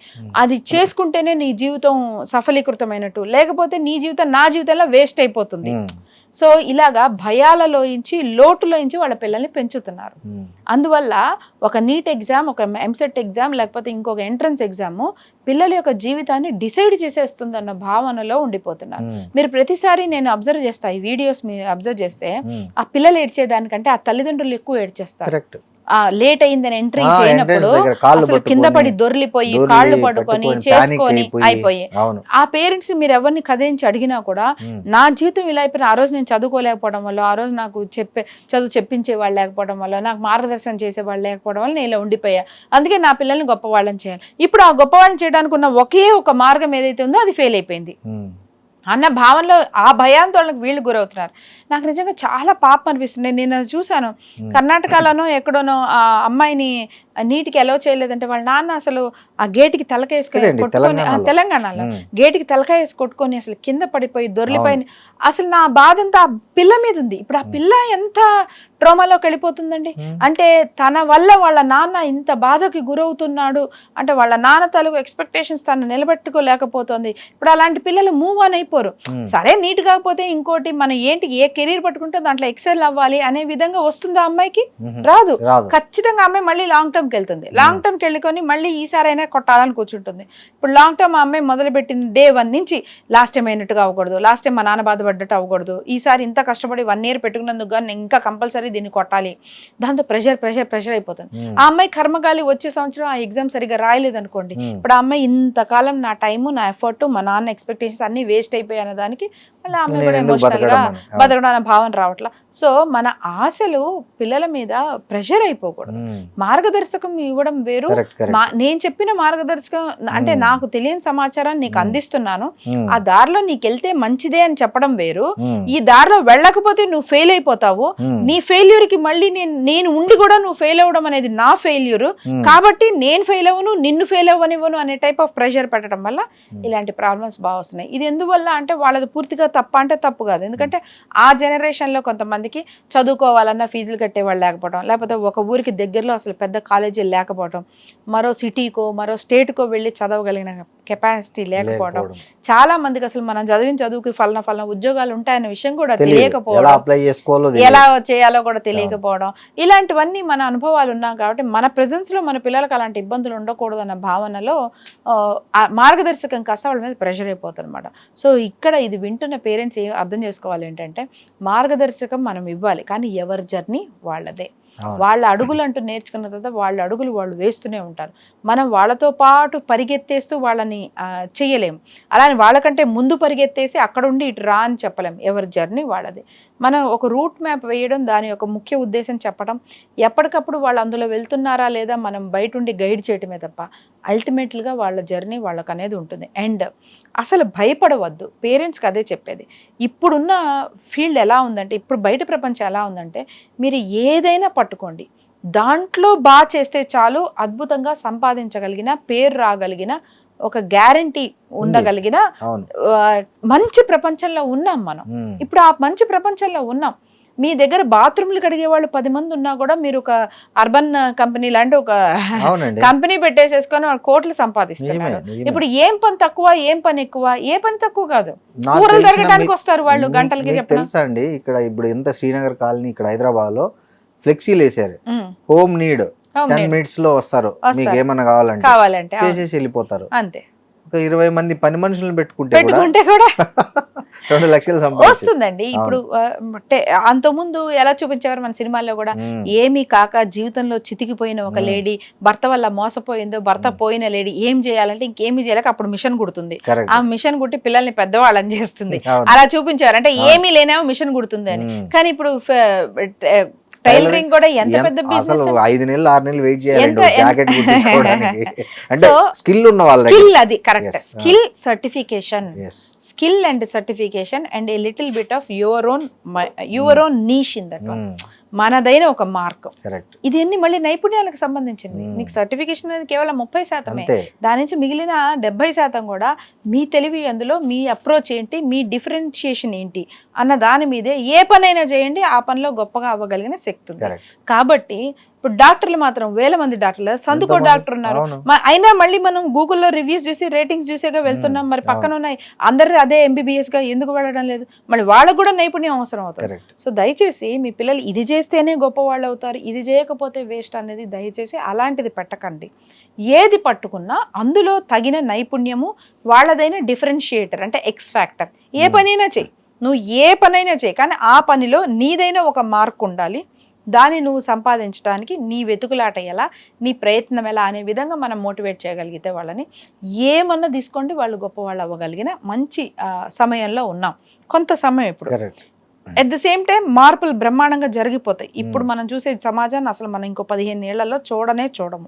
అది చేసుకుంటేనే నీ జీవితం సఫలీకృతమైనట్టు, లేకపోతే నీ జీవితం నా జీవితంలో వేస్ట్ అయిపోతుంది. సో ఇలాగా భయాలలోంచి లోటులోంచి వాళ్ళ పిల్లల్ని పెంచుతున్నారు. అందువల్ల ఒక నీట్ ఎగ్జామ్, ఒక ఎంసెట్ ఎగ్జామ్, లేకపోతే ఇంకొక ఎంట్రన్స్ ఎగ్జామ్ పిల్లల యొక్క జీవితాన్ని డిసైడ్ చేసేస్తుంది అన్న భావనలో ఉండిపోతున్నారు. మీరు ప్రతిసారి నేను అబ్జర్వ్ చేస్తా, ఈ వీడియోస్ మీరు అబ్జర్వ్ చేస్తే ఆ పిల్లలు ఏడ్చేదానికంటే ఆ తల్లిదండ్రులు ఎక్కువ ఏడ్చేస్తారు. లేట్ అయిందని ఎంట్రీ చేయనప్పుడు అసలు కింద పడి దొర్లిపోయి కాళ్ళు పట్టుకొని చేసుకొని అయిపోయి ఆ పేరెంట్స్ మీరు ఎవరిని కదిలించి అడిగినా కూడా నా జీవితం ఇలా అయిపోయిన, ఆ రోజు నేను చదువుకోలేకపోవడం వల్ల, ఆ రోజు నాకు చదువు చెప్పించే వాళ్ళు లేకపోవడం వల్ల, నాకు మార్గదర్శనం చేసే వాళ్ళు లేకపోవడం వల్ల నేను ఇలా ఉండిపోయా, అందుకే నా పిల్లల్ని గొప్పవాళ్ళని చేయాలి. ఇప్పుడు ఆ గొప్పవాళ్ళని చేయడానికి ఉన్న ఒకే ఒక మార్గం ఏదైతే ఉందో అది ఫెయిల్ అయిపోయింది అన్న భావనలో ఆ భయాందోళనకు వీళ్ళు గురవుతున్నారు. నాకు నిజంగా చాలా పాపం అనిపిస్తుంది. నేను చూశాను కర్ణాటకలోనో ఎక్కడోనో ఆ అమ్మాయిని నీటికి ఎలవ్ చేయలేదంటే వాళ్ళ నాన్న అసలు ఆ గేటుకి తలకేసుకొని కొట్టుకొని, తెలంగాణలో గేటుకి తలకాయేసి కొట్టుకొని అసలు కింద పడిపోయి దొర్లిపోయి, అసలు నా బాధ అంతా ఆ పిల్ల మీద ఉంది. ఇప్పుడు ఆ పిల్ల ఎంత ట్రోమాలోకి వెళ్ళిపోతుందండి. అంటే తన వల్ల వాళ్ళ నాన్న ఇంత బాధకి గురవుతున్నాడు అంటే వాళ్ళ నాన్న తాలూకు ఎక్స్పెక్టేషన్స్ తను నిలబెట్టుకోలేకపోతుంది. ఇప్పుడు అలాంటి పిల్లలు మూవ్ ఆన్ అయిపోరు. సరే నీట్ కాకపోతే ఇంకోటి మనం ఏంటి ఏ కెరీర్ పట్టుకుంటే దాంట్లో ఎక్సెల్ అవ్వాలి అనే విధంగా వస్తుందా అమ్మాయికి? రాదు. ఖచ్చితంగా అమ్మాయి మళ్ళీ లాంగ్ టర్మ్కి వెళ్తుంది. లాంగ్ టర్మ్కి వెళ్ళుకొని మళ్ళీ ఈసారైనా కొట్టాలని కూర్చుంటుంది. ఇప్పుడు లాంగ్ టర్మ్ ఆ అమ్మాయి మొదలుపెట్టిన day 1 నుంచి లాస్ట్ టైం అయినట్టుగా అవ్వకూడదు, లాస్ట్ టైం మా నాన్న బాధపడ్డట్టు అవ్వకూడదు, ఈసారి ఇంత కష్టపడి 1 year పెట్టుకున్నందుకు కానీ ఇంకా కంపల్సరీ దీన్ని కొట్టాలి, దాంతో ప్రెషర్ అయిపోతుంది. ఆ అమ్మాయి కర్మగాలి వచ్చే సంవత్సరం ఆ ఎగ్జామ్ సరిగా రాయలేదు అనుకోండి, ఇప్పుడు ఆ అమ్మాయి ఇంతకాలం నా టైము, నా ఎఫర్ట్, మా నాన్న ఎక్స్పెక్టేషన్స్ అన్ని వేస్ట్ అయిపోయాయి అనే దానికి మళ్ళీ ఆ అమ్మాయి కూడా ఎమోషనల్ గా బతకడం అనే భావన రావట్లా. సో మన ఆశలు పిల్లల మీద ప్రెషర్ అయిపోకూడదు. మార్గదర్శకం ఇవ్వడం వేరు, నేను చెప్పిన మార్గదర్శకం అంటే నాకు తెలియని సమాచారాన్ని నీకు అందిస్తున్నాను, ఆ దారిలో నీకు వెళ్తే మంచిదే అని చెప్పడం వేరు. ఈ దారిలో వెళ్ళకపోతే నువ్వు ఫెయిల్ అయిపోతావు, నీ ఫెయిల్యూర్ కి మళ్ళీ నేను ఉండి కూడా నువ్వు ఫెయిల్ అవ్వడం అనేది నా ఫెయిల్యూర్, కాబట్టి నేను ఫెయిల్ అవ్వను, నిన్ను ఫెయిల్ అవ్వనివ్వను అనే టైప్ ఆఫ్ ప్రెషర్ పెట్టడం వల్ల ఇలాంటి ప్రాబ్లమ్స్ బాగా వస్తున్నాయి. ఇది ఎందువల్ల అంటే వాళ్ళది పూర్తిగా తప్ప అంటే తప్పు కాదు, ఎందుకంటే ఆ జనరేషన్లో కొంతమందికి చదువుకోవాలన్నా ఫీజులు కట్టేవాళ్ళు లేకపోవడం, లేకపోతే ఒక ఊరికి దగ్గరలో అసలు పెద్ద కాలేజీలు లేకపోవడం, మరో సిటీకో మరో స్టేట్కో వెళ్ళి చదవగలిగిన కెపాసిటీ లేకపోవడం, చాలా మందికి అసలు మనం చదివిన చదువుకి ఫలన ఉద్యోగాలు ఉంటాయన్న విషయం కూడా తెలియకపోవడం, ఎలా చేయాలో కూడా తెలియకపోవడం, ఇలాంటివన్నీ మన అనుభవాలు ఉన్నాం కాబట్టి మన ప్రెజెన్స్ లో మన పిల్లలకు అలాంటి ఇబ్బందులు ఉండకూడదు అన్న భావనలో మార్గదర్శకం కాస్త వాళ్ళ మీద ప్రెషర్ అయిపోతుంది అనమాట. సో ఇక్కడ ఇది వింటున్న పేరెంట్స్ అర్థం చేసుకోవాలి ఏంటంటే మార్గదర్శకం మనం ఇవ్వాలి, కానీ ఎవరి జర్నీ వాళ్ళదే. వాళ్ళ అడుగులు అంటూ నేర్చుకున్న తర్వాత వాళ్ళ అడుగులు వాళ్ళు వేస్తూనే ఉంటారు. మనం వాళ్ళతో పాటు పరిగెత్తేస్తూ వాళ్ళని చేయలేము, అలానే వాళ్ళకంటే ముందు పరిగెత్తేసి అక్కడ ఉండి ఇటు రా అని చెప్పలేము. ఎవరి జర్నీ వాళ్ళది. మనం ఒక రూట్ మ్యాప్ వేయడం, దాని యొక్క ముఖ్య ఉద్దేశం చెప్పడం, ఎప్పటికప్పుడు వాళ్ళు అందులో వెళ్తున్నారా లేదా మనం బయట ఉండి గైడ్ చేయటమే తప్ప అల్టిమేట్లీగా వాళ్ళ జర్నీ వాళ్ళకు అనేది ఉంటుంది. అండ్ అసలు భయపడవద్దు, పేరెంట్స్కి అదే చెప్పేది. ఇప్పుడున్న ఫీల్డ్ ఎలా ఉందంటే, ఇప్పుడు బయట ప్రపంచం ఎలా ఉందంటే, మీరు ఏదైనా పట్టుకోండి, దాంట్లో బాగా చేస్తే చాలు అద్భుతంగా సంపాదించగలిగిన, పేరు రాగలిగిన, ఒక గ్యారంటీ ఉండగలిగిన మంచి ప్రపంచంలో ఉన్నాం మనం. ఇప్పుడు ఆ మంచి ప్రపంచంలో ఉన్నాం. మీ దగ్గర బాత్రూమ్లు కడిగే వాళ్ళు 10 మంది ఉన్నా కూడా మీరు ఒక అర్బన్ కంపెనీ లాంటి ఒక కంపెనీ పెట్టేసేసుకొని వాళ్ళు కోట్లు సంపాదిస్తున్నారు. ఇప్పుడు ఏం పని తక్కువ, ఏం పని ఎక్కువ? ఏ పని తక్కువ కాదు, కూరలు తరగడానికి వస్తారు వాళ్ళు గంటలకి. తెలుసా అండి, ఇక్కడ ఇప్పుడు ఎంత శ్రీనగర్ కాలనీ ఇక్కడ హైదరాబాద్ లో ఫ్లెక్సీలు వేసారు, హోమ్ నీడ్ 10 minutes లో వస్తారు, మీకు ఏమన్నా కావాలంటే చేసేసి వెళ్ళిపోతారు. అంతే. ఒక 20 మంది పని మనుషులను పెట్టుకుంటే కూడా 2 లక్షలు వస్తుందండి. ఇప్పుడు అంతకుముందు ఎలా చూపించేవారు మన సినిమాల్లో కూడా, ఏమీ కాక జీవితంలో చితికిపోయిన ఒక లేడీ, భర్త వల్ల మోసపోయిందో, భర్త పోయిన లేడీ ఏం చేయాలంటే ఇంకేమీ చేయలేక అప్పుడు మిషన్ కుడుతుంది. ఆ మిషన్ కుట్టి పిల్లల్ని పెద్దవాళ్ళని చేస్తుంది. అలా చూపించేవారు, అంటే ఏమీ లేనేమో మిషన్ కుడుతుంది అని. కానీ ఇప్పుడు టైలరింగ్ కూడా ఎంత పెద్ద బిజినెస్, అసలు 5 నెలలు 6 నెలలు వెయిట్ చేయాలండి ఎంత- జాకెట్ కుట్టించుకోవడానికి. అంటే So, స్కిల్ ఉన్న వాళ్ళ స్కిల్ అది correct, Yes. Skill certification, Yes. Skill and certification and a little bit of your own niche in that one, మనదైన ఒక మార్క్. కరెక్ట్. ఇది అన్ని మళ్ళీ నైపుణ్యాలకు సంబంధించింది. మీకు సర్టిఫికేషన్ అనేది కేవలం 30%, అంతే. దాని నుంచి మిగిలిన 70% కూడా మీ తెలివి, అందులో మీ అప్రోచ్ ఏంటి, మీ డిఫరెన్షియేషన్ ఏంటి అన్న దాని మీదే ఏ పనైనా చేయండి, ఆ పనిలో గొప్పగా అవ్వగలిగిన శక్తి ఉంది. కరెక్ట్. కాబట్టి ఇప్పుడు డాక్టర్లు మాత్రం వేల మంది డాక్టర్లు, సందుకో ఎంతమంది? డాక్టర్ ఉన్నారు. అవును. అయినా మళ్ళీ మనం గూగుల్లో రివ్యూస్ చూసి రేటింగ్స్ చూసేగా వెళ్తున్నాం. మరి పక్కన ఉన్నాయి అందరిది అదే MBBS గా ఎందుకు వెళ్ళడం లేదు? మళ్ళీ వాళ్ళకు కూడా నైపుణ్యం అవసరం అవుతుంది. కరెక్ట్. సో దయచేసి మీ పిల్లలు ఇది చేస్తేనే గొప్ప వాళ్ళు అవుతారు, ఇది చేయకపోతే వేస్ట్ అనేది దయచేసి అలాంటిది పెట్టకండి. ఏది పట్టుకున్నా అందులో తగిన నైపుణ్యము, వాళ్ళదైన డిఫరెన్షియేటర్ అంటే ఎక్స్ ఫ్యాక్టర్. ఏ పనైనా చేయి, నువ్వు ఏ పనైనా చేయి, కానీ ఆ పనిలో నీదైన ఒక మార్క్ ఉండాలి. దాన్ని నువ్వు సంపాదించడానికి నీ వెతుకులాట ఎలా, నీ ప్రయత్నం ఎలా అనే విధంగా మనం మోటివేట్ చేయగలిగితే వాళ్ళని ఏమన్నా తీసుకోండి, వాళ్ళు గొప్ప వాళ్ళు అవ్వగలిగిన మంచి సమయంలో ఉన్నాం. కొంత సమయం ఇప్పుడు correct. At the same time మార్పులు బ్రహ్మాండంగా జరిగిపోతాయి. ఇప్పుడు మనం చూసే సమాజాన్ని అసలు మనం ఇంకో 15 ఏళ్లలో చూడము.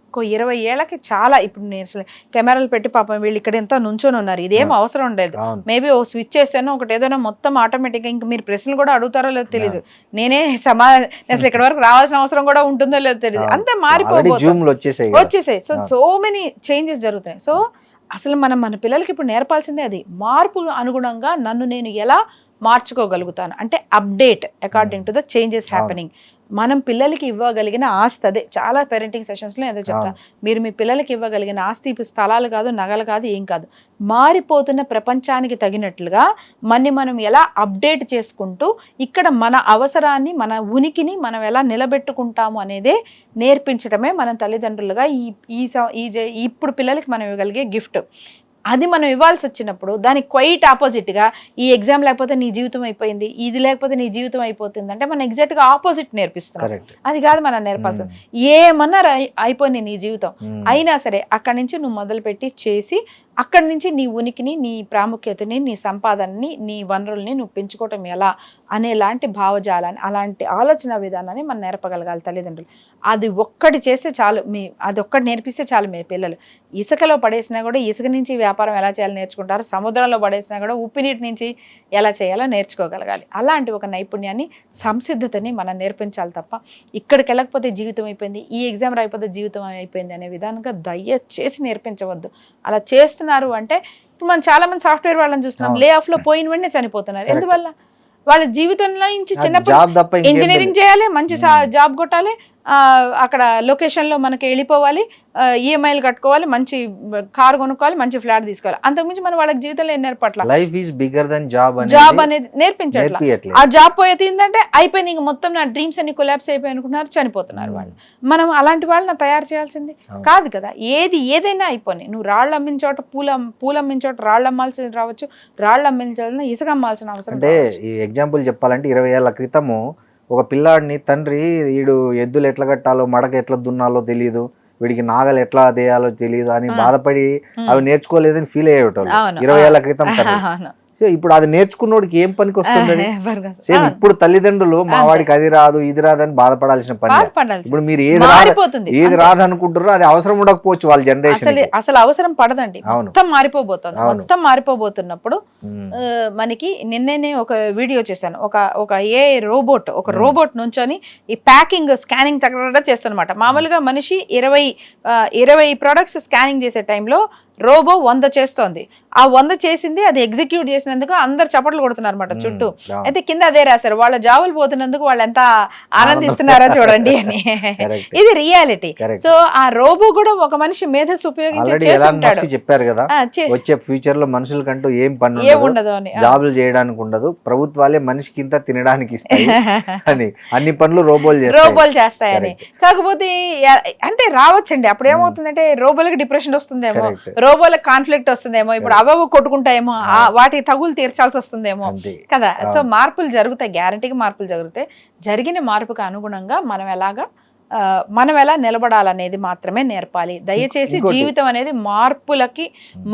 ఇంకో 20 ఏళ్ళకి చాలా, ఇప్పుడు నేను అసలు కెమెరాలు పెట్టి పాపం వీళ్ళు ఇక్కడ ఎంత నుంచొని ఉన్నారు, ఇదేం అవసరం ఉండలేదు. మేబీ ఓ స్విచ్ చేస్తాను ఒకటి ఏదైనా మొత్తం ఆటోమేటిక్గా, ఇంకా మీరు ప్రశ్నలు కూడా అడుగుతారో లేదో తెలియదు, నేనే అసలు ఇక్కడ వరకు రావాల్సిన అవసరం కూడా ఉంటుందో లేదో తెలియదు, అంతా మారిపోతుంది, వచ్చేసాయి. సో మెనీ చేంజెస్ జరుగుతాయి. సో అసలు మనం మన పిల్లలకి ఇప్పుడు నేర్పాల్సిందే అది, మార్పు అనుగుణంగా నన్ను నేను ఎలా మార్చుకోగలుగుతాను అంటే update according to the changes happening. మనం పిల్లలకి ఇవ్వగలిగిన ఆస్తి అదే. చాలా పేరెంటింగ్ సెషన్స్లో ఏదో చెప్తాను, మీరు మీ పిల్లలకి ఇవ్వగలిగిన ఆస్తి ఇప్పుడు స్థలాలు కాదు, నగలు కాదు, ఏం కాదు, మారిపోతున్న ప్రపంచానికి తగినట్లుగా మనం ఎలా అప్డేట్ చేసుకుంటూ ఇక్కడ మన అవసరాన్ని, మన ఉనికిని మనం ఎలా నిలబెట్టుకుంటాము అనేదే నేర్పించడమే మనం తల్లిదండ్రులుగా ఇప్పుడు పిల్లలకి మనం ఇవ్వగలిగే గిఫ్ట్. అది మనం ఇవ్వాల్సి వచ్చినప్పుడు దానికి క్వైట్ ఆపోజిట్గా ఈ ఎగ్జామ్ లేకపోతే నీ జీవితం అయిపోయింది, ఇది లేకపోతే నీ జీవితం అయిపోతుంది అంటే మనం ఎగ్జాక్ట్గా ఆపోజిట్ నేర్పిస్తున్నాం. అది కాదు మనం నేర్పాల్సింది. ఏమన్నా అయిపోయింది నీ జీవితం అయినా సరే అక్కడి నుంచి నువ్వు మొదలుపెట్టి చేసి అక్కడి నుంచి నీ ఉనికిని, నీ ప్రాముఖ్యతని, నీ సంపాదనని, నీ వనరుల్ని నువ్వు పెంచుకోవటం ఎలా అనేలాంటి భావజాలాన్ని, అలాంటి ఆలోచన విధానాన్ని మనం నేర్పగలగాలి తల్లిదండ్రులు. అది ఒక్కటి చేస్తే చాలు, అది ఒక్కటి నేర్పిస్తే చాలు. మీ పిల్లలు ఇసుకలో పడేసినా కూడా ఇసుక నుంచి వ్యాపారం ఎలా చేయాలో నేర్చుకుంటారు, సముద్రంలో పడేసినా కూడా ఉప్పినీటి నుంచి ఎలా చేయాలో నేర్చుకోగలగాలి. అలాంటి ఒక నైపుణ్యాన్ని, సంసిద్ధతని మనం నేర్పించాలి తప్ప ఇక్కడికి వెళ్ళకపోతే జీవితం అయిపోయింది, ఈ ఎగ్జామ్ రాయిపోతే జీవితం అయిపోయింది అనే విధానంగా దయచేసి నేర్పించవద్దు. అలా చేస్తున్నారు అంటే ఇప్పుడు మనం చాలా మంది సాఫ్ట్వేర్ వాళ్ళని చూస్తున్నాం, లే ఆఫ్ లో పోయిన వెంటనే చనిపోతున్నారు. ఎందువల్ల? వాళ్ళ జీవితంలో నుంచి చిన్నప్పుడు ఇంజనీరింగ్ చేయాలి, మంచి జాబ్ కొట్టాలి, అక్కడ లొకేషన్లో మనకి వెళ్ళిపోవాలి, ఈఎంఐలు కట్టుకోవాలి, మంచి కార్ కొనుక్కోవాలి, మంచి ఫ్లాట్ తీసుకోవాలి. అంతకుమించి మనం వాళ్ళకి జీవితంలో ఏం నేర్పట్ల, life is bigger than job అనేది నేర్పించట్ల. ఆ జాబ్ పోయేది ఏంటంటే అయిపోయింది, ఇంక మొత్తం నా డ్రీమ్స్ అన్ని కొలాప్స్ అయిపోయి అనుకున్నారు, చనిపోతున్నారు వాళ్ళు. మనం అలాంటి వాళ్ళని తయారు చేయాల్సింది కాదు కదా. ఏదైనా అయిపోయి, నువ్వు రాళ్ళు అమ్మిన చోట పూలు అమ్మిన చోట రాళ్ళు అమ్మాల్సి రావచ్చు, రాళ్ళు అమ్మిన చోట ఇసుక అమ్మాల్సిన అవసరం. అంటే ఈ ఎగ్జాంపుల్ చెప్పాలంటే 20 ఏళ్ల క్రితము ఒక పిల్లాడిని తండ్రి వీడు ఎద్దులు ఎట్లా కట్టాలో, మడక ఎట్లా దున్నాలో తెలియదు, వీడికి నాగలు ఎట్లా దేయాలో తెలియదు అని బాధపడి అవి నేర్చుకోలేదని ఫీల్ అయ్యేటోళ్ళు 20 ఏళ్ల క్రితం. ఇప్పుడు అది నేర్చుకున్నోడికి ఏం పనికి వస్తుంది? సేమ్ ఇప్పుడు తల్లిదండ్రులు మా వాడికి అది రాదు ఇది రాదని బాధపడాల్సిన పని. ఇప్పుడు మీరు ఏది రాదు అనుకుంటారో అది అవసరం ఉండకపోవచ్చు వాళ్ళ జనరేషన్. అసలు అవసరం పడదండి, మొత్తం మారిపోబోతుంది. మొత్తం మారిపోబోతున్నప్పుడు మనకి నిన్నే ఒక వీడియో చేశాను, ఒక రోబోట్ నుంచొని ఈ ప్యాకింగ్ స్కానింగ్ తగ్గ చేస్తున్నమాట. మామూలుగా మనిషి 20 ప్రొడక్ట్స్ స్కానింగ్ చేసే టైంలో రోబో 100 చేస్తోంది. ఆ 100 చేసింది, అది ఎగ్జిక్యూట్ చేసినందుకు అందరు చప్పట్లు కొడుతున్నారు అనమాట చుట్టూ. అయితే కింద అదే రాశారు, వాళ్ళ జాబులు పోతున్నందుకు వాళ్ళు ఎంత ఆనందిస్తున్నారో చూడండి అని. ఇది రియాలిటీ. సో ఆ రోబో కూడా ఒక మనిషి మేధస్సు ఉపయోగించి చెప్పారు కదా, వచ్చే ఫ్యూచర్ లో మనుషులకంటూ ఏం పని ఉండదు అని, జాబులు చేయడానికి ఉండదు, ప్రభుత్వాలే మనిషికి ఇంత తినడానికి ఇస్తాయి అని, అన్ని పనులు రోబోలు చేస్తాయని. కాకపోతే అంటే రావచ్చండి, అప్పుడు ఏమవుతుందంటే రోబోలకి డిప్రెషన్ వస్తుందేమో, రోబోలకు కాన్ఫ్లిక్ట్ వస్తుందేమో, ఇప్పుడు అవో కొట్టుకుంటాయేమో, వాటికి తగులు తీర్చాల్సి వస్తుందేమో కదా. సో మార్పులు జరుగుతాయి, గ్యారంటీగా మార్పులు జరుగుతాయి. జరిగిన మార్పుకు అనుగుణంగా మనం ఎలాగా మనం ఎలా నిలబడాలనేది మాత్రమే నేర్పాలి. దయచేసి ఇంకోటి. జీవితం అనేది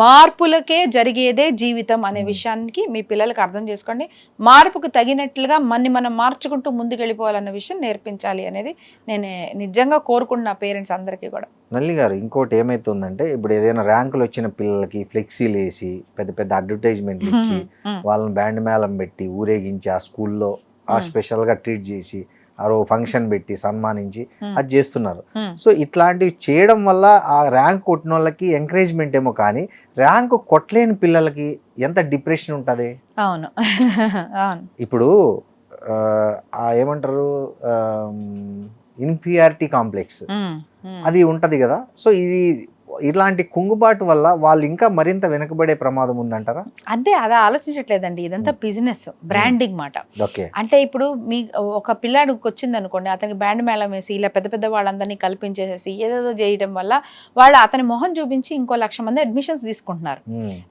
మార్పులకే జరిగేదే జీవితం అనే విషయానికి మీ పిల్లలకు అర్థం చేసుకోండి. మార్పుకు తగినట్లుగా మనం మార్చుకుంటూ ముందుకు వెళ్ళిపోవాలన్న విషయం నేర్పించాలి అనేది నేను నిజంగా కోరుకుంటున్నా పేరెంట్స్ అందరికీ కూడా. నల్లి గారు, ఇంకోటి ఏమైతుందంటే ఇప్పుడు ఏదైనా ర్యాంకులు వచ్చిన పిల్లలకి ఫ్లెక్సీలు వేసి పెద్ద పెద్ద అడ్వర్టైజ్మెంట్లు ఇచ్చి వాళ్ళని బ్యాండ్ మేళం పెట్టి ఊరేగించి ఆ స్కూల్లో ఆ స్పెషల్గా ట్రీట్ చేసి ఆ ఫంక్షన్ పెట్టి సన్మానించి అది చేస్తున్నారు. సో ఇట్లాంటివి చేయడం వల్ల ఆ ర్యాంక్ కొట్టిన వాళ్ళకి ఎంకరేజ్మెంట్ ఏమో, కానీ ర్యాంక్ కొట్టలేని పిల్లలకి ఎంత డిప్రెషన్ ఉంటుంది. అవును అవును. ఇప్పుడు ఏమంటారు, ఇన్ఫీరియారిటీ కాంప్లెక్స్ అది ఉంటది కదా. సో ఇలాంటి కుంగుబాటు వల్ల వాళ్ళు ఇంకా మరింత వెనకబడే ప్రమాదం ఉందంటారా? అంటే అది ఆలోచించట్లేదండి, ఇదంతా బిజినెస్ బ్రాండింగ్ మాట. ఓకే. అంటే ఇప్పుడు మీ ఒక పిల్లాడికి వచ్చింది అనుకోండి, అతనికి బ్యాండ్ మేళం వేసి ఇలా పెద్ద పెద్ద వాళ్ళందరినీ కల్పించేసేసి ఏదేదో చేయడం వల్ల వాళ్ళు అతని మొహం చూపించి ఇంకో 1,00,000 మంది అడ్మిషన్స్ తీసుకుంటున్నారు.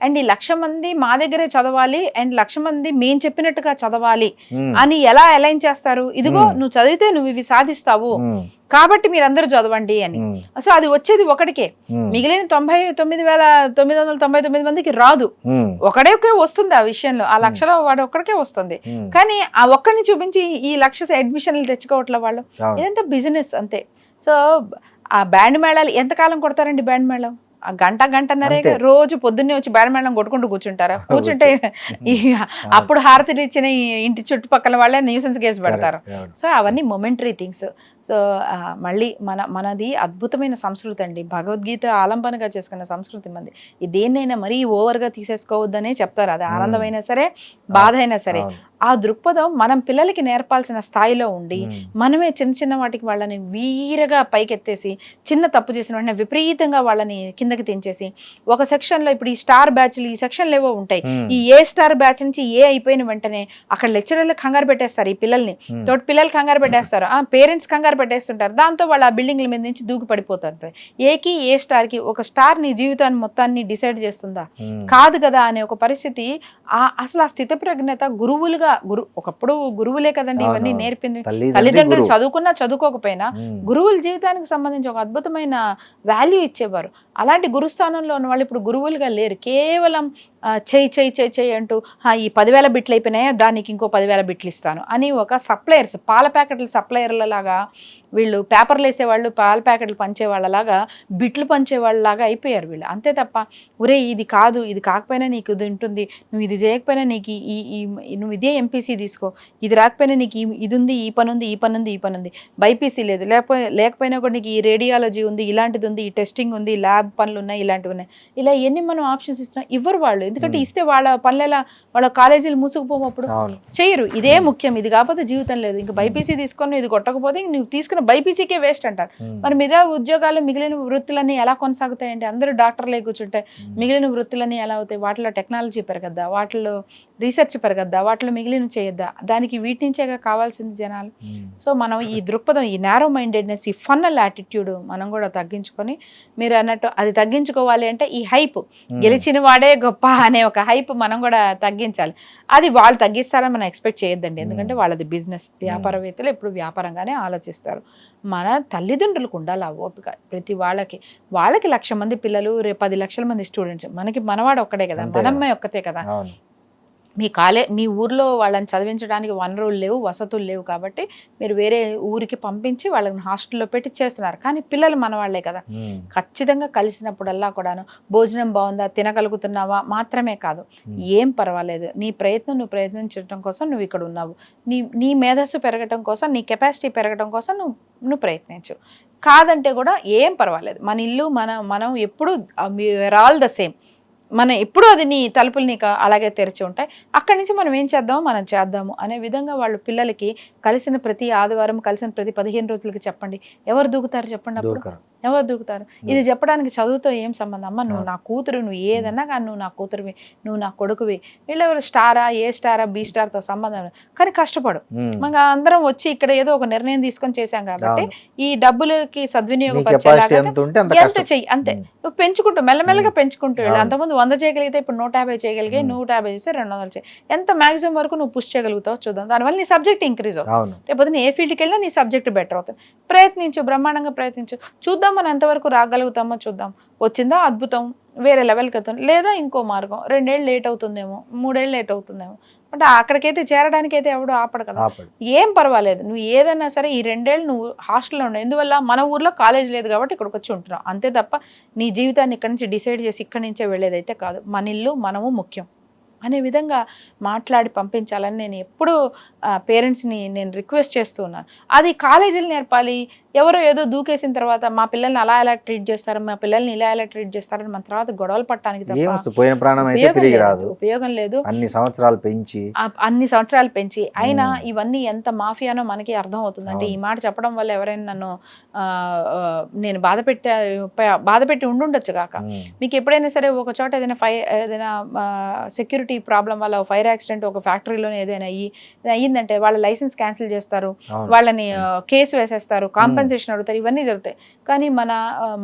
అండ్ ఈ 1,00,000 మంది మా దగ్గరే చదవాలి అండ్ 1,00,000 మంది మేము చెప్పినట్టుగా చదవాలి అని ఎలా అలైన్ చేస్తారు? ఇదిగో నువ్వు చదివితే నువ్వు ఇవి సాధిస్తావు కాబట్టి మీరందరూ చదవండి అని. సో అది వచ్చేది ఒకటికే, మిగిలిన 99,999 మందికి రాదు. ఒకడే వస్తుంది ఆ విషయంలో, ఆ 1,00,000లో వాడు ఒక్కడికే వస్తుంది. కానీ ఆ ఒక్కడిని చూపించి ఈ 1,00,000 అడ్మిషన్లు తెచ్చుకోవట్లే వాళ్ళు. ఇదంతా బిజినెస్ అంతే. సో ఆ బ్యాండ్ మేళాలు ఎంతకాలం కొడతారండి? బ్యాండ్ మేళం గంటన్నరే రోజు పొద్దున్నే వచ్చి బ్యాండ్ మేళం కొట్టుకుంటూ కూర్చుంటారా? కూర్చుంటే అప్పుడు హారతిని ఇచ్చిన ఇంటి చుట్టుపక్కల వాళ్ళే న్యూసెన్స్ కేసు పెడతారు. సో అవన్నీ మొమెంటరీ థింగ్స్. సో మళ్ళీ మనది అద్భుతమైన సంస్కృతి అండి, భగవద్గీత ఆలంబనగా చేసుకున్న సంస్కృతి మంది. దేన్నైనా మరీ ఓవర్గా తీసేసుకోవద్దనే చెప్తారు. అది ఆనందమైనా సరే బాధ అయినా సరే ఆ దృక్పథం మనం పిల్లలకి నేర్పాల్సిన స్థాయిలో ఉండి మనమే చిన్న చిన్న వాటికి వాళ్ళని వీరగా పైకెత్తేసి చిన్న తప్పు చేసిన వెంటనే విపరీతంగా వాళ్ళని కిందకి తెంచేసి ఒక సెక్షన్లో ఇప్పుడు ఈ స్టార్ బ్యాచ్లు ఈ సెక్షన్లు ఏవో ఉంటాయి, ఈ ఏ స్టార్ బ్యాచ్ నుంచి ఏ అయిపోయిన వెంటనే అక్కడ లెక్చరర్లు కంగారు పెట్టేస్తారు, ఈ పిల్లల్ని తోటి పిల్లలు కంగారు పెట్టేస్తారు, పేరెంట్స్ కంగారు పెట్టేస్తుంటారు. దాంతో వాళ్ళు ఆ బిల్డింగ్ల మీద నుంచి దూకి పడిపోతుంటారు. ఏకి ఏ స్టార్కి ఒక స్టార్ నీ జీవితాన్ని మొత్తాన్ని డిసైడ్ చేస్తుందా? కాదు కదా అనే ఒక పరిస్థితి. అసలు ఆ స్థితి ప్రజ్ఞత గురువులుగా ఒకప్పుడు గురువులే కదండి ఇవన్నీ నేర్పింది. తల్లిదండ్రులు చదువుకున్నా చదువుకోకపోయినా గురువుల జీవితానికి సంబంధించి ఒక అద్భుతమైన వాల్యూ ఇచ్చేవారు. అలాంటి గురుస్థానంలో ఉన్న వాళ్ళు ఇప్పుడు గురువులుగా లేరు. కేవలం చెయ్యి అంటూ ఈ 10,000 బిట్లు అయిపోయినాయా, దానికి ఇంకో 10,000 బిట్లు ఇస్తాను అని ఒక సప్లయర్స్, పాల ప్యాకెట్ల సప్లయర్ల లాగా వీళ్ళు పేపర్లు వేసేవాళ్ళు, పాల ప్యాకెట్లు పంచేవాళ్ళలాగా బిట్లు పంచేవాళ్ళలాగా అయిపోయారు వీళ్ళు. అంతే తప్ప ఒరే ఇది కాదు, ఇది కాకపోయినా నీకు ఇది ఉంటుంది, నువ్వు ఇది చేయకపోయినా నీకు నువ్వు ఇదే ఎంపీసీ తీసుకో, ఇది రాకపోయినా నీకు ఇది ఉంది, ఈ పని ఉంది, బైపీసీ లేదు, లేకపోయినా కూడా నీకు ఈ రేడియాలజీ ఉంది, ఇలాంటిది ఉంది, ఈ టెస్టింగ్ ఉంది, ల్యాబ్ పనులు ఉన్నాయి, ఇలాంటివి ఉన్నాయి. ఇలా ఎన్ని మనం ఆప్షన్స్ ఇస్తున్నాం, ఇవ్వరు వాళ్ళు. ఎందుకంటే ఇస్తే వాళ్ళ పనులు వాళ్ళ కాలేజీలు మూసుకుపోమప్పుడు చేయరు. ఇదే ముఖ్యం, ఇది కాకపోతే జీవితం లేదు. ఇంకా బైపీసీ తీసుకొని ఇది కొట్టకపోతే నువ్వు తీసుకున్న బైపీసీకే వేస్ట్ అంటారు. మరి మిగతా ఉద్యోగాలు మిగిలిన వృత్తులన్నీ ఎలా కొనసాగుతాయంటే? అందరూ డాక్టర్లే కూర్చుంటే మిగిలిన వృత్తులన్నీ ఎలా అవుతాయి? వాటిలో టెక్నాలజీ పెరగద్దా, వాటిలో రీసెర్చ్ పెరగద్దా, వాటిలో మిగిలిన చేయొద్దా? దానికి వీటి నుంచేగా కావాల్సింది జనాలు. సో మనం ఈ దృక్పథం, ఈ నారో మైండెడ్నెస్, ఈ ఫన్నల్ యాటిట్యూడ్ మనం కూడా తగ్గించుకొని, మీరు అన్నట్టు అది తగ్గించుకోవాలి అంటే ఈ హైప్, గెలిచిన వాడే గొప్ప అనే ఒక హైప్ మనం కూడా తగ్గించాలి. అది వాళ్ళు తగ్గిస్తారని మనం ఎక్స్పెక్ట్ చేయొద్దండి, ఎందుకంటే వాళ్ళది బిజినెస్. వ్యాపారవేత్తలు ఎప్పుడు వ్యాపారంగానే ఆలోచిస్తారు. మన తల్లిదండ్రులకు ఉండాలి ఆ ఓపిక. ప్రతి వాళ్ళకి 1,00,000 మంది పిల్లలు, 10 లక్షల మంది స్టూడెంట్స్, మనవాడు ఒక్కడే కదా, మనమ్మాయి ఒక్కతే కదా. మీ ఊర్లో వాళ్ళని చదివించడానికి వనరులు లేవు, వసతులు లేవు, కాబట్టి మీరు వేరే ఊరికి పంపించి వాళ్ళని హాస్టల్లో పెట్టి చేస్తున్నారు. కానీ పిల్లలు మనవాళ్లే కదా. ఖచ్చితంగా కలిసినప్పుడల్లా కూడాను భోజనం బాగుందా, తినగలుగుతున్నావా మాత్రమే కాదు, ఏం పర్వాలేదు, నీ ప్రయత్నం నువ్వు ప్రయత్నించడం కోసం నువ్వు ఇక్కడ ఉన్నావు, నీ మేధస్సు పెరగటం కోసం, నీ కెపాసిటీ పెరగటం కోసం నువ్వు ప్రయత్నించు. కాదంటే కూడా ఏం పర్వాలేదు, మన ఇల్లు మనం ఎప్పుడు వీఆర్ ఆల్ ద సేమ్, మనం ఎప్పుడూ అది నీ తలుపులు నీకు అలాగే తెరిచి ఉంటాయి. అక్కడి నుంచి మనం ఏం చేద్దామో మనం చేద్దాము అనే విధంగా వాళ్ళు పిల్లలకి కలిసిన ప్రతి ఆదివారం, కలిసిన ప్రతి 15 రోజులకి చెప్పండి. ఎవరు దూకుతారు చెప్పండి? అప్పుడు ఎవరు దూకుతారు? ఇది చెప్పడానికి చదువుతో ఏం సంబంధం? అమ్మ నువ్వు నా కూతురు, నువ్వు ఏదన్నా కానీ నువ్వు నా కూతురువి, నువ్వు నా కొడుకువి. వీళ్ళెవరు స్టారా, ఏ స్టారా, బి స్టార్తో సంబంధం లేదు. కానీ కష్టపడు. మళ్ళీ అందరం వచ్చి ఇక్కడ ఏదో ఒక నిర్ణయం తీసుకొని చేశాం కాబట్టి ఈ డబ్బులకి సద్వినియోగపరిచేలాగా ఎంత చెయ్యి అంతే. నువ్వు పెంచుకుంటూ మెల్లమెల్లగా పెంచుకుంటూ వెళ్ళి అంతకుముందు 100 చేయగలిగితే ఇప్పుడు 150 చేయగలిగే, 150 చేస్తే 200 చేయి. ఎంత మాక్సిమం వరకు నువ్వు పుష్ చేయగలుగుతావు చూద్దాం. దానివల్ల నీ సబ్జెక్ట్ ఇంక్రీజ్ అవుతుంది. రేపు ఏ ఫీల్డ్కి వెళ్ళినా నీ సబ్జెక్ట్ బెటర్ అవుతుంది. ప్రయత్నించు, బ్రహ్మాండంగా ప్రయత్నించు, చూద్దాం మనం ఎంతవరకు రాగలుగుతామో చూద్దాం. వచ్చిందా అద్భుతం, వేరే లెవెల్కి అవుతుంది. లేదా ఇంకో మార్గం 2 ఏళ్ళు లేట్ అవుతుందేమో, 3 ఏళ్ళు లేట్ అవుతుందేమో. అంటే అక్కడికైతే చేరడానికైతే ఎవడు ఆపడు కదా. ఏం పర్వాలేదు, నువ్వు ఏదైనా సరే ఈ 2 ఏళ్ళు నువ్వు హాస్టల్లో ఉండవు. ఎందువల్ల మన ఊర్లో కాలేజ్ లేదు కాబట్టి ఇక్కడికి వచ్చి ఉంటున్నావు అంతే తప్ప నీ జీవితాన్ని ఇక్కడి నుంచి డిసైడ్ చేసి ఇక్కడి నుంచే వెళ్ళేదైతే కాదు. మన ఇల్లు మనము ముఖ్యం అనే విధంగా మాట్లాడి పంపించాలని నేను ఎప్పుడూ పేరెంట్స్ని నేను రిక్వెస్ట్ చేస్తూ ఉన్నాను. అది కాలేజీలు నేర్పాలి. ఎవరో ఏదో దూకేసిన తర్వాత మా పిల్లల్ని అలా ఎలా ట్రీట్ చేస్తారు, మా పిల్లల్ని ఇలా ఎలా ట్రీట్ చేస్తారని మన తర్వాత గొడవలు పట్టడానికి ఉపయోగం లేదు. అన్ని సంవత్సరాలు పెంచి అయినా ఇవన్నీ ఎంత మాఫియానో మనకి అర్థం అవుతుంది. అంటే ఈ మాట చెప్పడం వల్ల ఎవరైనా నన్ను నేను బాధపెట్టి ఉండుండొచ్చు కాక. మీకు ఎప్పుడైనా సరే ఒక చోట ఏదైనా సెక్యూరిటీ ప్రాబ్లం వల్ల ఫైర్ యాక్సిడెంట్ ఒక ఫ్యాక్టరీలోనే ఏదైనా అయ్యిందంటే వాళ్ళ లైసెన్స్ క్యాన్సిల్ చేస్తారు, వాళ్ళని కేసు వేసేస్తారు, కాంపెన్సేషన్ అడుగుతారు, ఇవన్నీ జరుగుతాయి. కానీ మన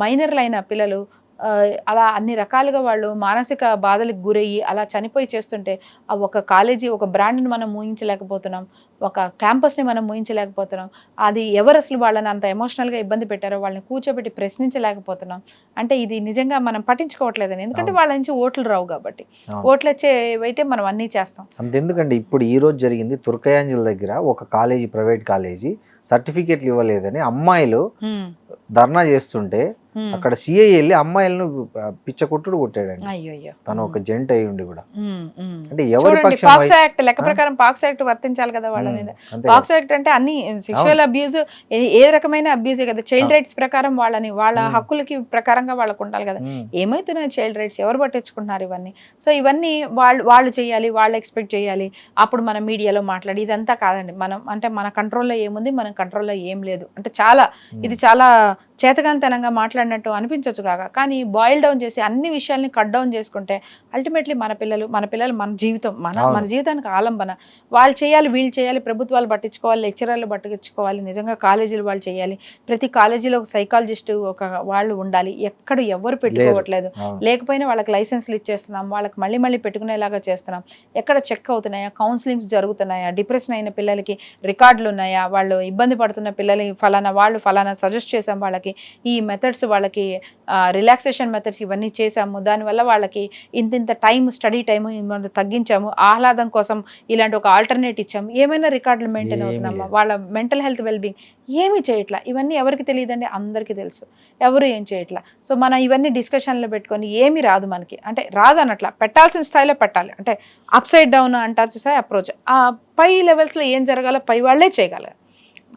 మైనర్లైన పిల్లలు అలా అన్ని రకాలుగా వాళ్ళు మానసిక బాధలకు గురయ్యి అలా చనిపోయి చేస్తుంటే ఆ ఒక కాలేజీ, ఒక బ్రాండ్ని మనం ఊహించలేకపోతున్నాం, ఒక క్యాంపస్ని మనం ఊహించలేకపోతున్నాం. అది ఎవరు అసలు వాళ్ళని అంత ఎమోషనల్గా ఇబ్బంది పెట్టారో వాళ్ళని కూర్చోబెట్టి ప్రశ్నించలేకపోతున్నాం. అంటే ఇది నిజంగా మనం పట్టించుకోవట్లేదని, ఎందుకంటే వాళ్ళ నుంచి ఓట్లు రావు కాబట్టి. ఓట్లు వచ్చేవైతే మనం అన్నీ చేస్తాం. అంతెందుకండి, ఇప్పుడు ఈ రోజు జరిగింది తుర్కయాంజల్ దగ్గర ఒక కాలేజీ, ప్రైవేట్ కాలేజీ సర్టిఫికేట్లు ఇవ్వలేదని అమ్మాయిలు ధర్నా చేస్తుంటే అక్కడ సిఐ వెళ్ళి అమ్మాయిలను పిచ్చ కొట్టుడు కొట్టాడండి. తను ఒక జెంట్ అయి ఉండి కూడా. అంటే ఎవరి పాక్సో యాక్ట్ లెక్క ప్రకారం పాక్సో యాక్ట్ వర్తించాలి కదా వాళ్ళ మీద. పాక్సో యాక్ట్ అంటే అన్ని సెక్షువల్ అబ్యూజ్, ఏ రకమైన అబ్యూజే కదా. చైల్డ్ రైట్స్ ప్రకారం వాళ్ళ హక్కులకి ప్రకారంగా వాళ్ళకు ఉండాలి కదా. ఏమైతున్నాయి చైల్డ్ రైట్స్, ఎవరు పట్టించుకుంటున్నారు ఇవన్నీ? సో ఇవన్నీ వాళ్ళు చేయాలి, వాళ్ళు ఎక్స్పెక్ట్ చేయాలి. అప్పుడు మన మీడియాలో మాట్లాడి ఇదంతా కాదండి. మనం అంటే మన కంట్రోల్లో ఏముంది, మన కంట్రోల్లో ఏం లేదు. అంటే ఇది చాలా చేతగానితనంగా మాట్లాడినట్టు అనిపించవచ్చు కాక, కానీ బాయిల్ డౌన్ చేసి అన్ని విషయాల్ని కట్ డౌన్ చేసుకుంటే అల్టిమేట్లీ మన పిల్లలు మన జీవితం, మన జీవితానికి ఆలంబన. వాళ్ళు చేయాలి, వీళ్ళు చేయాలి, ప్రభుత్వాలు పట్టించుకోవాలి, లెక్చరర్లు పట్టించుకోవాలి, నిజంగా కాలేజీలు వాళ్ళు చేయాలి. ప్రతి కాలేజీలో ఒక సైకాలజిస్ట్ వాళ్ళు ఉండాలి. ఎక్కడ ఎవరు పెట్టుకోవట్లేదు. లేకపోయినా వాళ్ళకి లైసెన్స్లు ఇచ్చేస్తున్నాం, వాళ్ళకి మళ్ళీ పెట్టుకునేలాగా చేస్తున్నాం. ఎక్కడ చెక్ అవుతున్నాయా, కౌన్సిలింగ్స్ జరుగుతున్నాయా, డిప్రెషన్ అయిన పిల్లలకి రికార్డులు ఉన్నాయా, వాళ్ళు ఇబ్బంది పడుతున్న పిల్లలకి ఫలానా సజెస్ట్ చేసాం, వాళ్ళకి ఈ మెథడ్స్, వాళ్ళకి రిలాక్సేషన్ మెథడ్స్ ఇవన్నీ చేసాము, దానివల్ల వాళ్ళకి ఇంత టైం, స్టడీ టైము తగ్గించాము, ఆహ్లాదం కోసం ఇలాంటి ఒక ఆల్టర్నేట్ ఇచ్చాము. ఏమైనా రికార్డులు మెయింటైన్ అవుతున్నామా, వాళ్ళ మెంటల్ హెల్త్ వెల్బీయింగ్ ఏమీ చేయట్లా. ఇవన్నీ ఎవరికి తెలియదండి, అందరికీ తెలుసు. ఎవరు ఏం చేయట్లా. సో మనం ఇవన్నీ డిస్కషన్లో పెట్టుకొని ఏమీ రాదు మనకి. అంటే రాదు అన్నట్లా, పెట్టాల్సిన స్థాయిలో పెట్టాలి. అంటే అప్ సైడ్ డౌన్ అంటారు చూసా అప్రోచ్. ఆ పై లెవెల్స్లో ఏం జరగాలో పై వాళ్ళే చేయగలరు,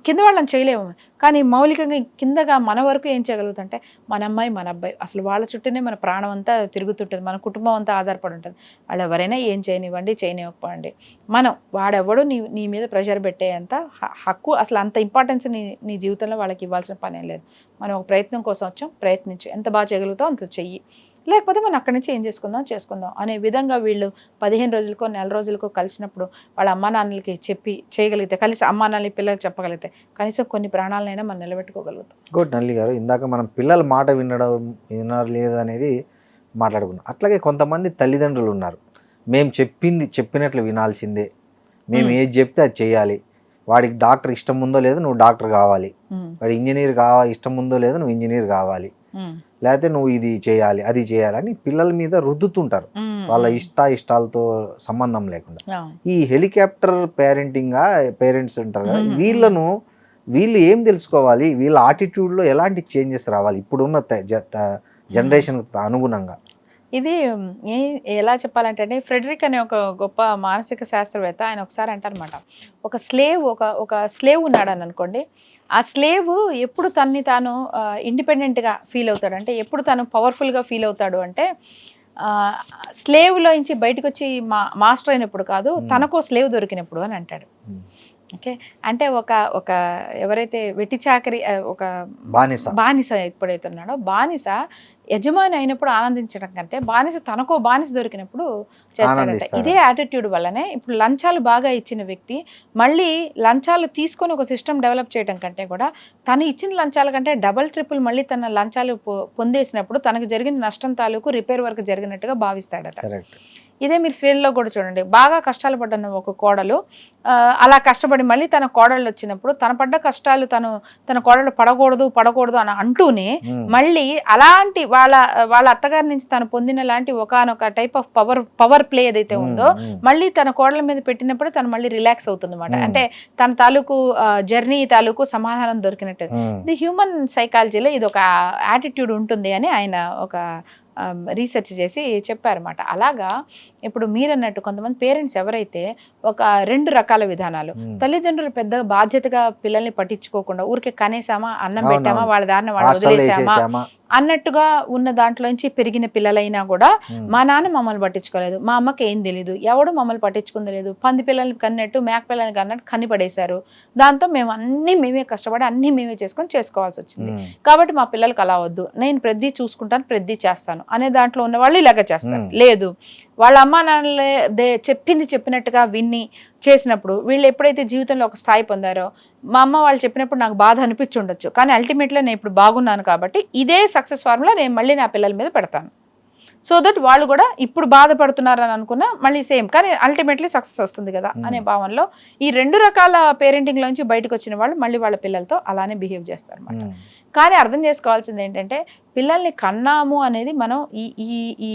కింద వాళ్ళని చేయలేము. కానీ మౌలికంగా కిందగా మన వరకు ఏం చేయగలుగుతుంటే మన అమ్మాయి, మన అబ్బాయి, అసలు వాళ్ళ చుట్టూనే మన ప్రాణం అంతా తిరుగుతుంటుంది, మన కుటుంబం అంతా ఆధారపడి ఉంటుంది. వాళ్ళు ఎవరైనా ఏం చేయనివ్వండి, చేయనివ్వకపోండి, మనం వాడెవడు నీ మీద ప్రెషర్ పెట్టేంత హక్కు, అసలు అంత ఇంపార్టెన్స్ నీ జీవితంలో వాళ్ళకి ఇవ్వాల్సిన పని ఏం లేదు. మనం ఒక ప్రయత్నం కోసం వచ్చాం, ప్రయత్నించి ఎంత బాగా చేయగలుగుతావు అంత చెయ్యి, లేకపోతే మనం అక్కడి నుంచి ఏం చేసుకుందాం అనే విధంగా వీళ్ళు 15 రోజులకో, నెల రోజులకో కలిసినప్పుడు వాళ్ళ అమ్మా నాన్నలకి చెప్పి చేయగలిగితే, కలిసి అమ్మా నాన్నలకి పిల్లలకి చెప్పగలిగితే కనీసం కొన్ని ప్రాణాలనైనా మనం నిలబెట్టుకోగలుగుతాం. ఇంకోటి నల్లి గారు, ఇందాక మనం పిల్లల మాట వినడం లేదు అనేది మాట్లాడుకున్నాం. అట్లాగే కొంతమంది తల్లిదండ్రులు ఉన్నారు, మేము చెప్పినట్లు వినాల్సిందే, మేము ఏది చెప్తే అది చేయాలి, వాడికి డాక్టర్ ఇష్టం ఉందో లేదో నువ్వు డాక్టర్ కావాలి, వాడి ఇంజనీర్ ఇష్టం ఉందో లేదో నువ్వు ఇంజనీర్ కావాలి, లేకపోతే నువ్వు ఇది చేయాలి, అది చేయాలని పిల్లల మీద రుద్దుతుంటారు, వాళ్ళ ఇష్టాలతో సంబంధం లేకుండా. ఈ హెలికాప్టర్ పేరెంట్స్ ఉంటారు కదా, వీళ్ళు ఏం తెలుసుకోవాలి, వీళ్ళ ఆటిట్యూడ్లో ఎలాంటి చేంజెస్ రావాలి ఇప్పుడున్న జనరేషన్ అనుగుణంగా? ఇది ఎలా చెప్పాలంటే, ఫ్రెడరిక్ అనే ఒక గొప్ప మానసిక శాస్త్రవేత్త, ఆయన ఒకసారి అంటారనమాట, ఒక స్లేవ్ ఉన్నాడని అనుకోండి, ఆ స్లేవ్ ఎప్పుడు తన్ని తాను ఇండిపెండెంట్గా ఫీల్ అవుతాడు, అంటే ఎప్పుడు తను పవర్ఫుల్గా ఫీల్ అవుతాడు అంటే స్లేవ్లో నుంచి బయటకు వచ్చి మాస్టర్ అయినప్పుడు కాదు, తనకో స్లేవ్ దొరికినప్పుడు అని అంటాడు. ఓకే. అంటే ఒక ఒక ఎవరైతే వెట్టి చాకరీ ఒక బానిస. బానిస ఎప్పుడైతే ఉన్నాడో, బానిస యజమాని అయినప్పుడు ఆనందించడం కంటే బానిస తనకో బానిస దొరికినప్పుడు చేస్తాడట. ఆనందిస్తాడు. ఇదే యాటిట్యూడ్ వల్లనే ఇప్పుడు లంచాలు బాగా ఇచ్చిన వ్యక్తి మళ్ళీ లంచాలు తీసుకొని ఒక సిస్టమ్ డెవలప్ చేయడం కంటే కూడా తను ఇచ్చిన లంచాల కంటే డబల్ ట్రిపుల్ మళ్ళీ తన లంచాలు పొందేసినప్పుడు తనకు జరిగిన నష్టం తాలూకు రిపేర్ వర్క్ జరిగినట్టుగా భావిస్తాడట. కరెక్ట్. ఇదే మీరు స్త్రీల్లో కూడా చూడండి, బాగా కష్టాలు పడ్డ ఒక కోడలు అలా కష్టపడి మళ్ళీ తన కోడళ్ళు వచ్చినప్పుడు తన పడ్డ కష్టాలు తన కోడలు పడకూడదు అని అంటూనే మళ్ళీ అలాంటి వాళ్ళ అత్తగారి నుంచి తను పొందిన లాంటి ఒకానొక టైప్ ఆఫ్ పవర్ ప్లే ఏదైతే ఉందో మళ్ళీ తన కోడల మీద పెట్టినప్పుడు తను మళ్ళీ రిలాక్స్ అవుతుంది అనమాట. అంటే తన తాలూకు జర్నీ తాలూకు సమాధానం దొరికినట్టు. ఇది హ్యూమన్ సైకాలజీలో ఇది ఒక యాటిట్యూడ్ ఉంటుంది అని ఆయన ఒక రీసెర్చ్ చేసి చెప్పారన్నమాట. అలాగా ఇప్పుడు మీరన్నట్టు కొంతమంది పేరెంట్స్ ఎవరైతే ఒక 2 రకాల విధానాలు, తల్లిదండ్రులు పెద్ద బాధ్యతగా పిల్లల్ని పట్టించుకోకుండా ఊరికే కనేసామా, అన్నం పెట్టామా, వాళ్ళ దారిని వాళ్ళు వదిలేసామా అన్నట్టుగా ఉన్న దాంట్లోంచి పెరిగిన పిల్లలైనా కూడా మా నాన్న మమ్మల్ని పట్టించుకోలేదు, మా అమ్మకి ఏం తెలీదు, ఎవడు మమ్మల్ని పట్టించుకుంది లేదు, పంది పిల్లల్ని కన్నట్టు మేక పిల్లల్ని కన్నట్టు కనిపడేశారు, దాంతో మేము మేమే కష్టపడి అన్నీ మేమే చేసుకోవాల్సి వచ్చింది, కాబట్టి మా పిల్లలకి అలా వద్దు, నేను ప్రతి చూసుకుంటాను, ప్రతి చేస్తాను అనే దాంట్లో ఉన్న వాళ్ళు ఇలాగ చేస్తారు. లేదు, వాళ్ళ అమ్మా నాన్నలే చెప్పినట్టుగా విన్ని చేసినప్పుడు వీళ్ళు ఎప్పుడైతే జీవితంలో ఒక స్థాయి పొందారో, మా అమ్మ వాళ్ళు చెప్పినప్పుడు నాకు బాధ అనిపించి ఉండొచ్చు, కానీ అల్టిమేట్లీ నేను ఇప్పుడు బాగున్నాను కాబట్టి ఇదే సక్సెస్ ఫార్ములా నేను మళ్ళీ నా పిల్లల మీద పెడతాను, సో దట్ వాళ్ళు కూడా ఇప్పుడు బాధపడుతున్నారని అనుకున్నా మళ్ళీ సేమ్, కానీ అల్టిమేట్లీ సక్సెస్ వస్తుంది కదా అనే భావనలో ఈ 2 రకాల పేరెంటింగ్ లోంచి బయటకు వచ్చిన వాళ్ళు మళ్ళీ వాళ్ళ పిల్లలతో అలానే బిహేవ్ చేస్తారు అన్నమాట. కానీ అర్థం చేసుకోవాల్సింది ఏంటంటే పిల్లల్ని కన్నాము అనేది మనం ఈ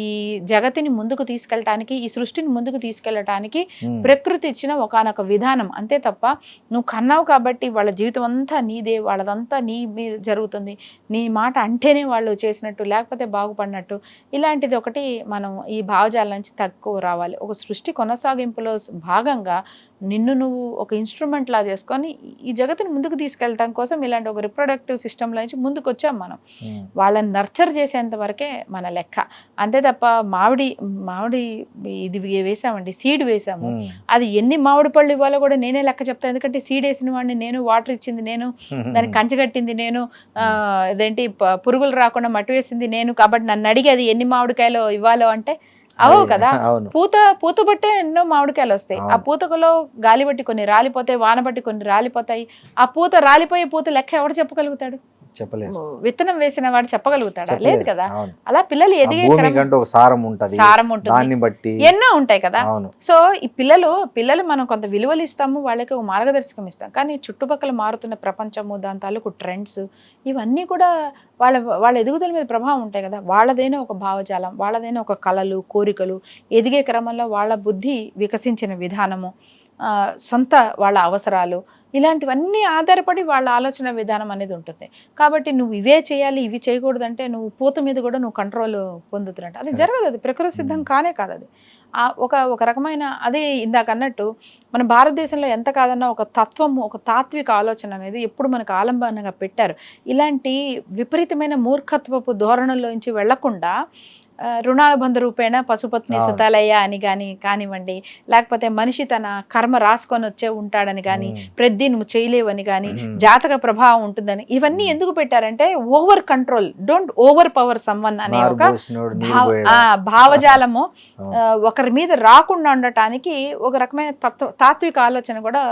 జగతిని ముందుకు తీసుకెళ్ళటానికి, ఈ సృష్టిని ముందుకు తీసుకెళ్ళటానికి ప్రకృతి ఇచ్చిన ఒకానొక విధానం, అంతే తప్ప నువ్వు కన్నావు కాబట్టి వాళ్ళ జీవితం అంతా నీదే, వాళ్ళదంతా నీ మీద జరుగుతుంది, నీ మాట అంటేనే వాళ్ళు చేసినట్టు లేకపోతే బాగుపడినట్టు, ఇలాంటిది ఒకటి మనం ఈ భావజాలం నుంచి తక్కువ రావాలి. ఒక సృష్టి కొనసాగింపులో భాగంగా నిన్ను నువ్వు ఒక ఇన్స్ట్రుమెంట్ లా చేసుకొని ఈ జగతిని ముందుకు తీసుకెళ్ళటం కోసం ఇలాంటి ఒక రిప్రొడక్టివ్ సిస్టమ్ నుంచి ముందుకు వచ్చాం మనం. వాళ్ళని నర్చర్ చేసేంత వరకే మన లెక్క, అంతే తప్ప మామిడి ఇది వేసామండి, సీడ్ వేసాము, అది ఎన్ని మామిడి పళ్ళు ఇవ్వాలో కూడా నేనే లెక్క చెప్తాను, ఎందుకంటే సీడ్ వేసిన వాడిని నేను, వాటర్ ఇచ్చింది నేను, దానికి కంచగట్టింది నేను, అదేంటి పురుగులు రాకుండా మట్టి వేసింది నేను, కాబట్టి నన్ను అడిగి అది ఎన్ని మామిడికాయలు ఇవ్వాలో అంటే అవవు కదా. పూత బట్టే ఎన్నో మామిడికాయలు వస్తాయి, ఆ పూతలో గాలి బట్టి కొన్ని రాలిపోతాయి, వాన బట్టి కొన్ని రాలిపోతాయి, ఆ పూత రాలిపోయే పూత లెక్క ఎవడు చెప్పగలుగుతాడు? చెప్పలేదు. విత్తనం వేసిన వాడు చెప్పగలుగుతాడా? లేదు కదా. అలా పిల్లలు ఎదిగే సారం ఉంటుంది, ఎన్నో ఉంటాయి కదా. సో ఈ పిల్లలు మనం కొంత విలువలు ఇస్తాము, వాళ్ళకి ఒక మార్గదర్శకం ఇస్తాం, కానీ చుట్టుపక్కల మారుతున్న ప్రపంచము, దాని తాలూకు ట్రెండ్స్, ఇవన్నీ కూడా వాళ్ళ ఎదుగుదల మీద ప్రభావం ఉంటాయి కదా. వాళ్ళదైనా ఒక భావజాలం, వాళ్ళదైనా ఒక కళలు, కోరికలు, ఎదిగే క్రమంలో వాళ్ళ బుద్ధి వికసించిన విధానము, సొంత వాళ్ళ అవసరాలు, ఇలాంటివన్నీ ఆధారపడి వాళ్ళ ఆలోచన విధానం అనేది ఉంటుంది. కాబట్టి నువ్వు ఇవే చేయాలి, ఇవి చేయకూడదంటే నువ్వు పూత మీద కూడా నువ్వు కంట్రోల్ పొందుతున్నట్టు అది జరగదు, అది ప్రకృతి సిద్ధం కానే కాదు. అది ఒక రకమైన అదే ఇందాక అన్నట్టు మన భారతదేశంలో ఎంత కాదన్నా ఒక తత్వము, ఒక తాత్విక ఆలోచన అనేది ఎప్పుడు మనకు ఆలంబనగా పెట్టారు. ఇలాంటి విపరీతమైన మూర్ఖత్వపు ధోరణుల్లోంచి వెళ్లకుండా రుణానుబంధ రూపేణ పశుపత్ని సుతాలయ్య అని కానివ్వండి, లేకపోతే మనిషి తన కర్మ రాసుకొని వచ్చే ఉంటాడని కానీ, ప్రతి నువ్వు చేయలేవని కానీ, జాతక ప్రభావం ఉంటుందని, ఇవన్నీ ఎందుకు పెట్టారంటే over control, don't over power someone అనే ఒక భావజాలము ఒకరి మీద రాకుండా ఉండటానికి ఒక రకమైన తాత్విక ఆలోచన కూడా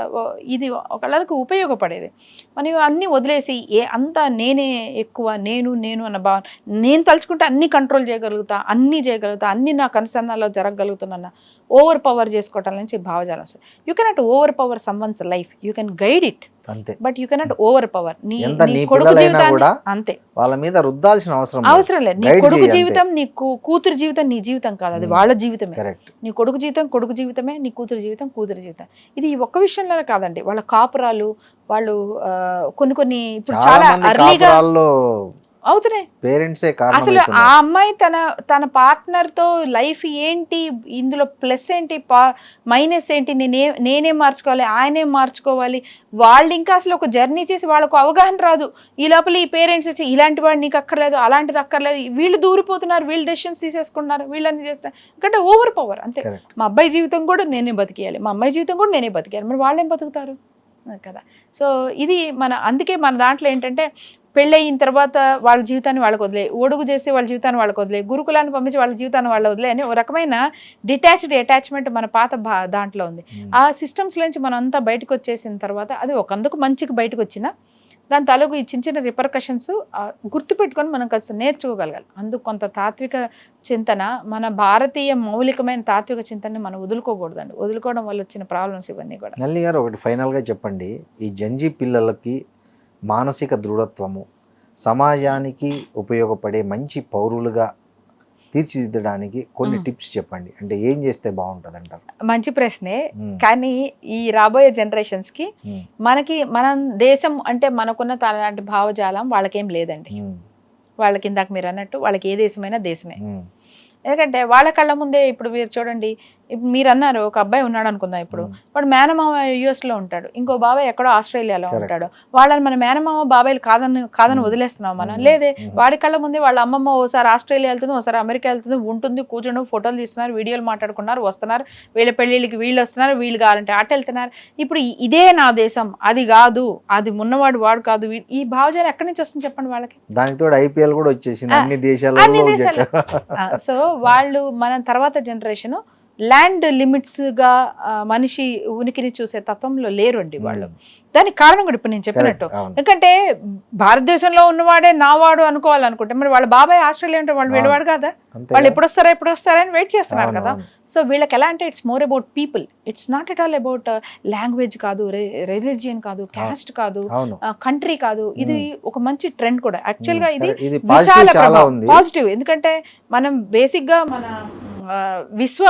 ఇది ఒకళ్ళకి ఉపయోగపడేది. మనం అన్ని వదిలేసి అంతా నేనే ఎక్కువ, నేను అన్న భావన, నేను తలుచుకుంటే అన్ని కంట్రోల్ చేయగలుగుతా, అన్నీ చేయగలుగుతా, అన్ని నాకు అనుసంధానంలో జరగగలుగుతున్నా, ఓవర్ పవర్ చేసుకోవటం నుంచి భావజాలం వస్తుంది. You cannot over power someone's life, you can guide it, but you cannot over power. నీ కొడుకు జీవితాన్ని అంతే వాళ్ళ మీద రుద్దాల్సిన అవసరం లేదు. నీ కొడుకు జీవితం, నీ కూతురు జీవితం నీ జీవితం కాదు, అది వాళ్ళ జీవితమే. నీ కొడుకు జీవితమే, నీ కూతురు జీవితం. ఇది ఒక్క విషయంలోనే కాదండి, వాళ్ళ కాపురాలు, వాళ్ళు కొన్ని ఇప్పుడు చాలా అర్లీగా అవుతున్నాయి. అసలు ఆ అమ్మాయి తన పార్ట్నర్ తో లైఫ్ ఏంటి, ఇందులో ప్లస్ ఏంటి, మైనస్ ఏంటి, నేనే మార్చుకోవాలి, ఆయనే మార్చుకోవాలి, వాళ్ళు ఇంకా అసలు ఒక జర్నీ చేసి వాళ్ళకు అవగాహన రాదు. ఈ లోపల ఈ పేరెంట్స్ వచ్చి ఇలాంటి వాడు నీకు అక్కర్లేదు, అలాంటిది అక్కర్లేదు, వీళ్ళు దూరిపోతున్నారు, వీళ్ళు డెసిషన్స్ తీసేసుకుంటున్నారు, వీళ్ళని చేస్తారు, ఎందుకంటే ఓవర్ పవర్ అంతే. మా అబ్బాయి జీవితం కూడా నేనే బతికేయాలి, మా అమ్మాయి జీవితం కూడా నేనే బతికేయాలి, మరి వాళ్ళేం బతుకుతారు? కదా. సో ఇది అందుకే మన దాంట్లో ఏంటంటే పెళ్ళయిన తర్వాత వాళ్ళ జీవితాన్ని వాళ్ళకి వదిలే, ఒడుగు చేసి వాళ్ళ జీవితాన్ని వాళ్ళకి వదిలే, గురుకులాన్ని పంపించి వాళ్ళ జీవితాన్ని వాళ్ళ వదిలే అని ఒక రకమైన డిటాచ్డ్ అటాచ్మెంట్ మన పాత దాంట్లో ఉంది. ఆ సిస్టమ్స్ నుంచి మనం అంతా బయటకు వచ్చేసిన తర్వాత అది ఒకందుకు మంచికి బయటకు వచ్చినా దాని తాలూకు ఈ చిన్న చిన్న రిపర్కషన్స్ గుర్తుపెట్టుకొని మనం కాస్త నేర్చుకోగలగాలి. అందుకు కొంత తాత్విక చింతన, మన భారతీయ మౌలికమైన తాత్విక చింతనని మనం వదులుకోకూడదండి. వదులుకోవడం వల్ల వచ్చిన ప్రాబ్లమ్స్ ఇవన్నీ కూడా. నల్లి గారు ఒకటి ఫైనల్గా చెప్పండి, ఈ జంజీ పిల్లలకి మానసిక దృఢత్వము, సమాజానికి ఉపయోగపడే మంచి పౌరులుగా తీర్చిదిద్దడానికి కొన్ని టిప్స్ చెప్పండి. అంటే ఏం చేస్తే బాగుంటుంది అంటారు? మంచి ప్రశ్నే. కానీ ఈ రాబోయే జనరేషన్స్ కి మన దేశం అంటే మనకున్న అలాంటి భావజాలం వాళ్ళకేం లేదండి. వాళ్ళకి ఇందాక మీరు అన్నట్టు వాళ్ళకి ఏ దేశమైనా దేశమే. ఎందుకంటే వాళ్ళ కళ్ళ ముందే ఇప్పుడు మీరు చూడండి, ఇప్పుడు మీరు అన్నారు ఒక అబ్బాయి ఉన్నాడు అనుకుందాం, ఇప్పుడు వాడు మేనమామ US లో ఉంటాడు, ఇంకో బాబాయ్ ఎక్కడో ఆస్ట్రేలియాలో ఉంటాడు. వాళ్ళని మన మేనమామ బాబాయ్లు కాదని వదిలేస్తున్నాం మనం. లేదే, వాడి కళ్ళ ముందే వాళ్ళ అమ్మమ్మ ఓసారి ఆస్ట్రేలియా వెళ్తుంది, ఓసారి అమెరికా వెళ్తుంది, ఉంటుంది, కూర్చొని ఫోటోలు తీస్తున్నారు, వీడియోలు మాట్లాడుకున్నారు, వస్తున్నారు, వీళ్ళ పెళ్ళిళ్ళకి వీళ్ళు వస్తున్నారు, వీళ్ళు కావాలంటే అటు వెళ్తున్నారు. ఇప్పుడు ఇదే నా దేశం, అది కాదు, అది ఉన్నవాడు వాడు కాదు, ఈ భావజాలం ఎక్కడి నుంచి వస్తుంది చెప్పండి వాళ్ళకి? దానితో IPL కూడా వచ్చేసింది అన్ని దేశాలలో. సో వాళ్ళు మన తర్వాత జనరేషన్ ల్యాండ్ లిమిట్స్ గా మనిషి ఉనికిని చూసే తత్వంలో లేరు అండి వాళ్ళు. దానికి కారణం కూడా ఇప్పుడు నేను చెప్పినట్టు, ఎందుకంటే భారతదేశంలో ఉన్నవాడే నావాడు అనుకోవాలనుకుంటే మరి వాళ్ళ బాబాయ్ ఆస్ట్రేలియా అంటే వాళ్ళు వెళ్ళవాడు కదా, వాళ్ళు ఎప్పుడు వస్తారా అని వెయిట్ చేస్తున్నారు కదా. సో వీళ్ళకి ఎలా అంటే it's more about people, it's not at all about language కాదు, రిలీజియన్ కాదు, క్యాస్ట్ కాదు, కంట్రీ కాదు. ఇది ఒక మంచి ట్రెండ్ కూడా యాక్చువల్ గా. ఇది విశాల పాజిటివ్, ఎందుకంటే మనం బేసిక్ గా మన విశ్వ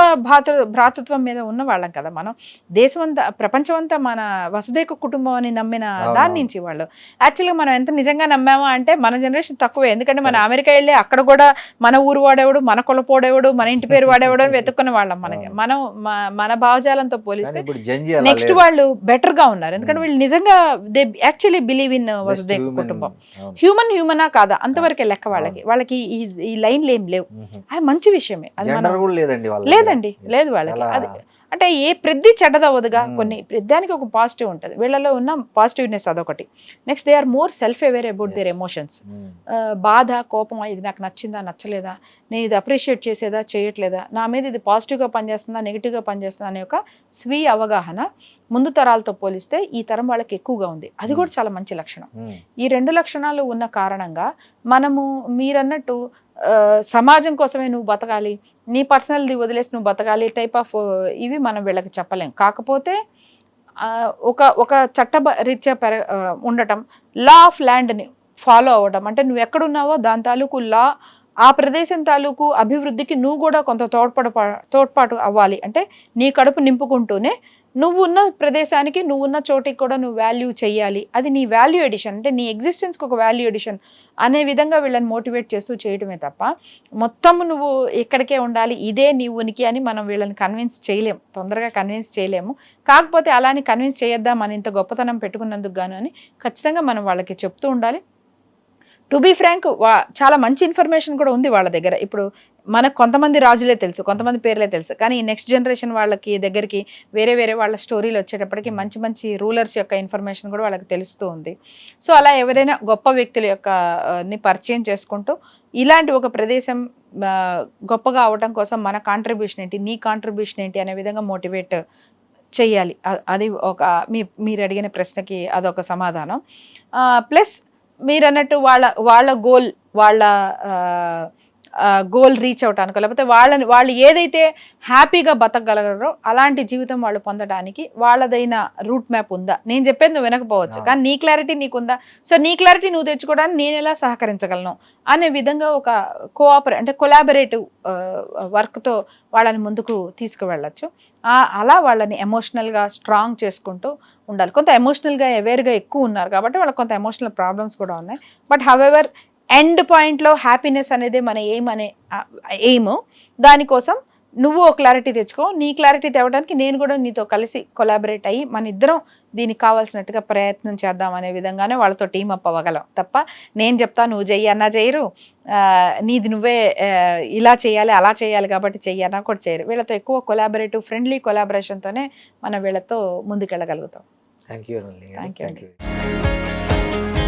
భ్రాతృత్వం మీద ఉన్న వాళ్ళం కదా మనం. దేశం అంతా, ప్రపంచం అంతా మన వసుదైక కుటుంబం అని నమ్మిన దాని నుంచి వాళ్ళు యాక్చువల్గా మనం ఎంత నిజంగా నమ్మామా అంటే మన జనరేషన్ తక్కువే. ఎందుకంటే మన అమెరికా వెళ్ళి అక్కడ కూడా మన ఊరు వాడేవాడు, మన కులపోడేవాడు, మన ఇంటి పేరు వాడేవాడు అని వెతుక్కునే వాళ్ళం మనకి. మనం మన భావజాలంతో పోలిస్తే నెక్స్ట్ వాళ్ళు బెటర్ గా ఉన్నారు. ఎందుకంటే వీళ్ళు నిజంగా దే యాక్చువల్లీ బిలీవ్ ఇన్ వసుదైక కుటుంబం. హ్యూమనా కాదా అంతవరకే లెక్క వాళ్ళకి. వాళ్ళకి ఈ లైన్లు ఏం లేవు. అది మంచి విషయమే. అది లేదండి, లేదు వాళ్ళకి. అది అంటే ఏ ప్రతి చెడ్డదవ్వదుగా, కొన్ని ప్రతిదానికి ఒక పాజిటివ్ ఉంటుంది. వీళ్ళలో ఉన్న పాజిటివ్నెస్ అదొకటి. Next they are more self aware about their emotions. బాధ, కోపం, ఇది నాకు నచ్చిందా నచ్చలేదా, నేను ఇది అప్రిషియేట్ చేసేదా చేయట్లేదా, నా మీద ఇది పాజిటివ్గా పనిచేస్తుందా నెగిటివ్గా పనిచేస్తుందా అనే ఒక స్వీయ అవగాహన ముందు తరాలతో పోలిస్తే ఈ తరం వాళ్ళకి ఎక్కువగా ఉంది. అది కూడా చాలా మంచి లక్షణం. ఈ రెండు లక్షణాలు ఉన్న కారణంగా మనము మీరన్నట్టు సమాజం కోసమే నువ్వు బతకాలి, నీ పర్సనల్ది వదిలేసి నువ్వు బతకాలి టైప్ ఆఫ్ ఇవి మనం వీళ్ళకి చెప్పలేం. కాకపోతే ఒక చట్ట రీత్యా ఉండటం, లా ఆఫ్ ల్యాండ్ని ఫాలో అవ్వడం, అంటే నువ్వు ఎక్కడున్నావో దాని తాలూకు లా, ఆ ప్రదేశం తాలూకు అభివృద్ధికి నువ్వు కూడా కొంత తోడ్పాటు అవ్వాలి. అంటే నీ కడుపు నింపుకుంటూనే నువ్వున్న ప్రదేశానికి, నువ్వున్న చోటికి కూడా నువ్వు వాల్యూ చెయ్యాలి. అది నీ వాల్యూ ఎడిషన్, అంటే నీ ఎగ్జిస్టెన్స్కి ఒక వాల్యూ ఎడిషన్ అనే విధంగా వీళ్ళని మోటివేట్ చేస్తూ చేయడమే తప్ప మొత్తం నువ్వు ఇక్కడికే ఉండాలి, ఇదే నీ ఉనికి అని మనం వీళ్ళని కన్విన్స్ చేయలేము, తొందరగా కన్విన్స్ చేయలేము. కాకపోతే అలాని కన్విన్స్ చేయొద్దాం మన ఇంత గొప్పతనం పెట్టుకున్నందుకు గాను అని ఖచ్చితంగా మనం వాళ్ళకి చెప్తూ ఉండాలి. టు బీ ఫ్రాంక్, చాలా మంచి ఇన్ఫర్మేషన్ కూడా ఉంది వాళ్ళ దగ్గర. ఇప్పుడు మనకు కొంతమంది రాజులే తెలుసు, కొంతమంది పేర్లే తెలుసు, కానీ నెక్స్ట్ జనరేషన్ వాళ్ళకి దగ్గరికి వేరే వాళ్ళ స్టోరీలు వచ్చేటప్పటికి మంచి మంచి రూలర్స్ యొక్క ఇన్ఫర్మేషన్ కూడా వాళ్ళకి తెలుస్తూ ఉంది. సో అలా ఎవరైనా గొప్ప వ్యక్తుల యొక్క ని పరిచయం చేసుకుంటూ ఇలాంటి ఒక ప్రదేశం గొప్పగా అవడం కోసం మన కాంట్రిబ్యూషన్ ఏంటి, నీ కాంట్రిబ్యూషన్ ఏంటి అనే విధంగా మోటివేట్ చెయ్యాలి. అది ఒక మీరు అడిగిన ప్రశ్నకి అదొక సమాధానం. ప్లస్ మీరు అన్నట్టు వాళ్ళ గోల్ రీచ్ అవటానికి, లేకపోతే వాళ్ళు ఏదైతే హ్యాపీగా బతకగలరో అలాంటి జీవితం వాళ్ళు పొందడానికి వాళ్ళదైన రూట్ మ్యాప్ ఉందా? నేను చెప్పేది నువ్వు వినకపోవచ్చు, కానీ నీ క్లారిటీ నీకుందా? సో నీ క్లారిటీ నువ్వు తెచ్చుకోవడానికి నేను ఎలా సహకరించగలను అనే విధంగా ఒక కొలాబరేటివ్ వర్క్తో వాళ్ళని ముందుకు తీసుకువెళ్ళచ్చు. అలా వాళ్ళని ఎమోషనల్గా స్ట్రాంగ్ చేసుకుంటూ ఉండాలి. కొంత ఎమోషనల్గా అవేర్గా ఎక్కువ ఉన్నారు కాబట్టి వాళ్ళకి కొంత ఎమోషనల్ ప్రాబ్లమ్స్ కూడా ఉన్నాయి. బట్ హవెవర్ ఎండ్ పాయింట్లో హ్యాపీనెస్ అనేది మన ఎయిమ్. దానికోసం నువ్వు ఒక క్లారిటీ తెచ్చుకో, నీ క్లారిటీ తేవడానికి నేను కూడా నీతో కలిసి కొలాబరేట్ అయ్యి మన ఇద్దరం దీనికి కావాల్సినట్టుగా ప్రయత్నం చేద్దాం అనే విధంగానే వాళ్ళతో టీమప్ అవ్వగలం తప్ప నేను చెప్తా నువ్వు చెయ్యి అన్నా చేయరు, నీది నువ్వే ఇలా చేయాలి అలా చేయాలి కాబట్టి చెయ్యి అన్నా కూడా చేయరు. వీళ్ళతో ఎక్కువ కొలాబరేటివ్ ఫ్రెండ్లీ కొలాబరేషన్తోనే మనం వీళ్ళతో ముందుకెళ్ళగలుగుతాం. Thank you Thank you thank you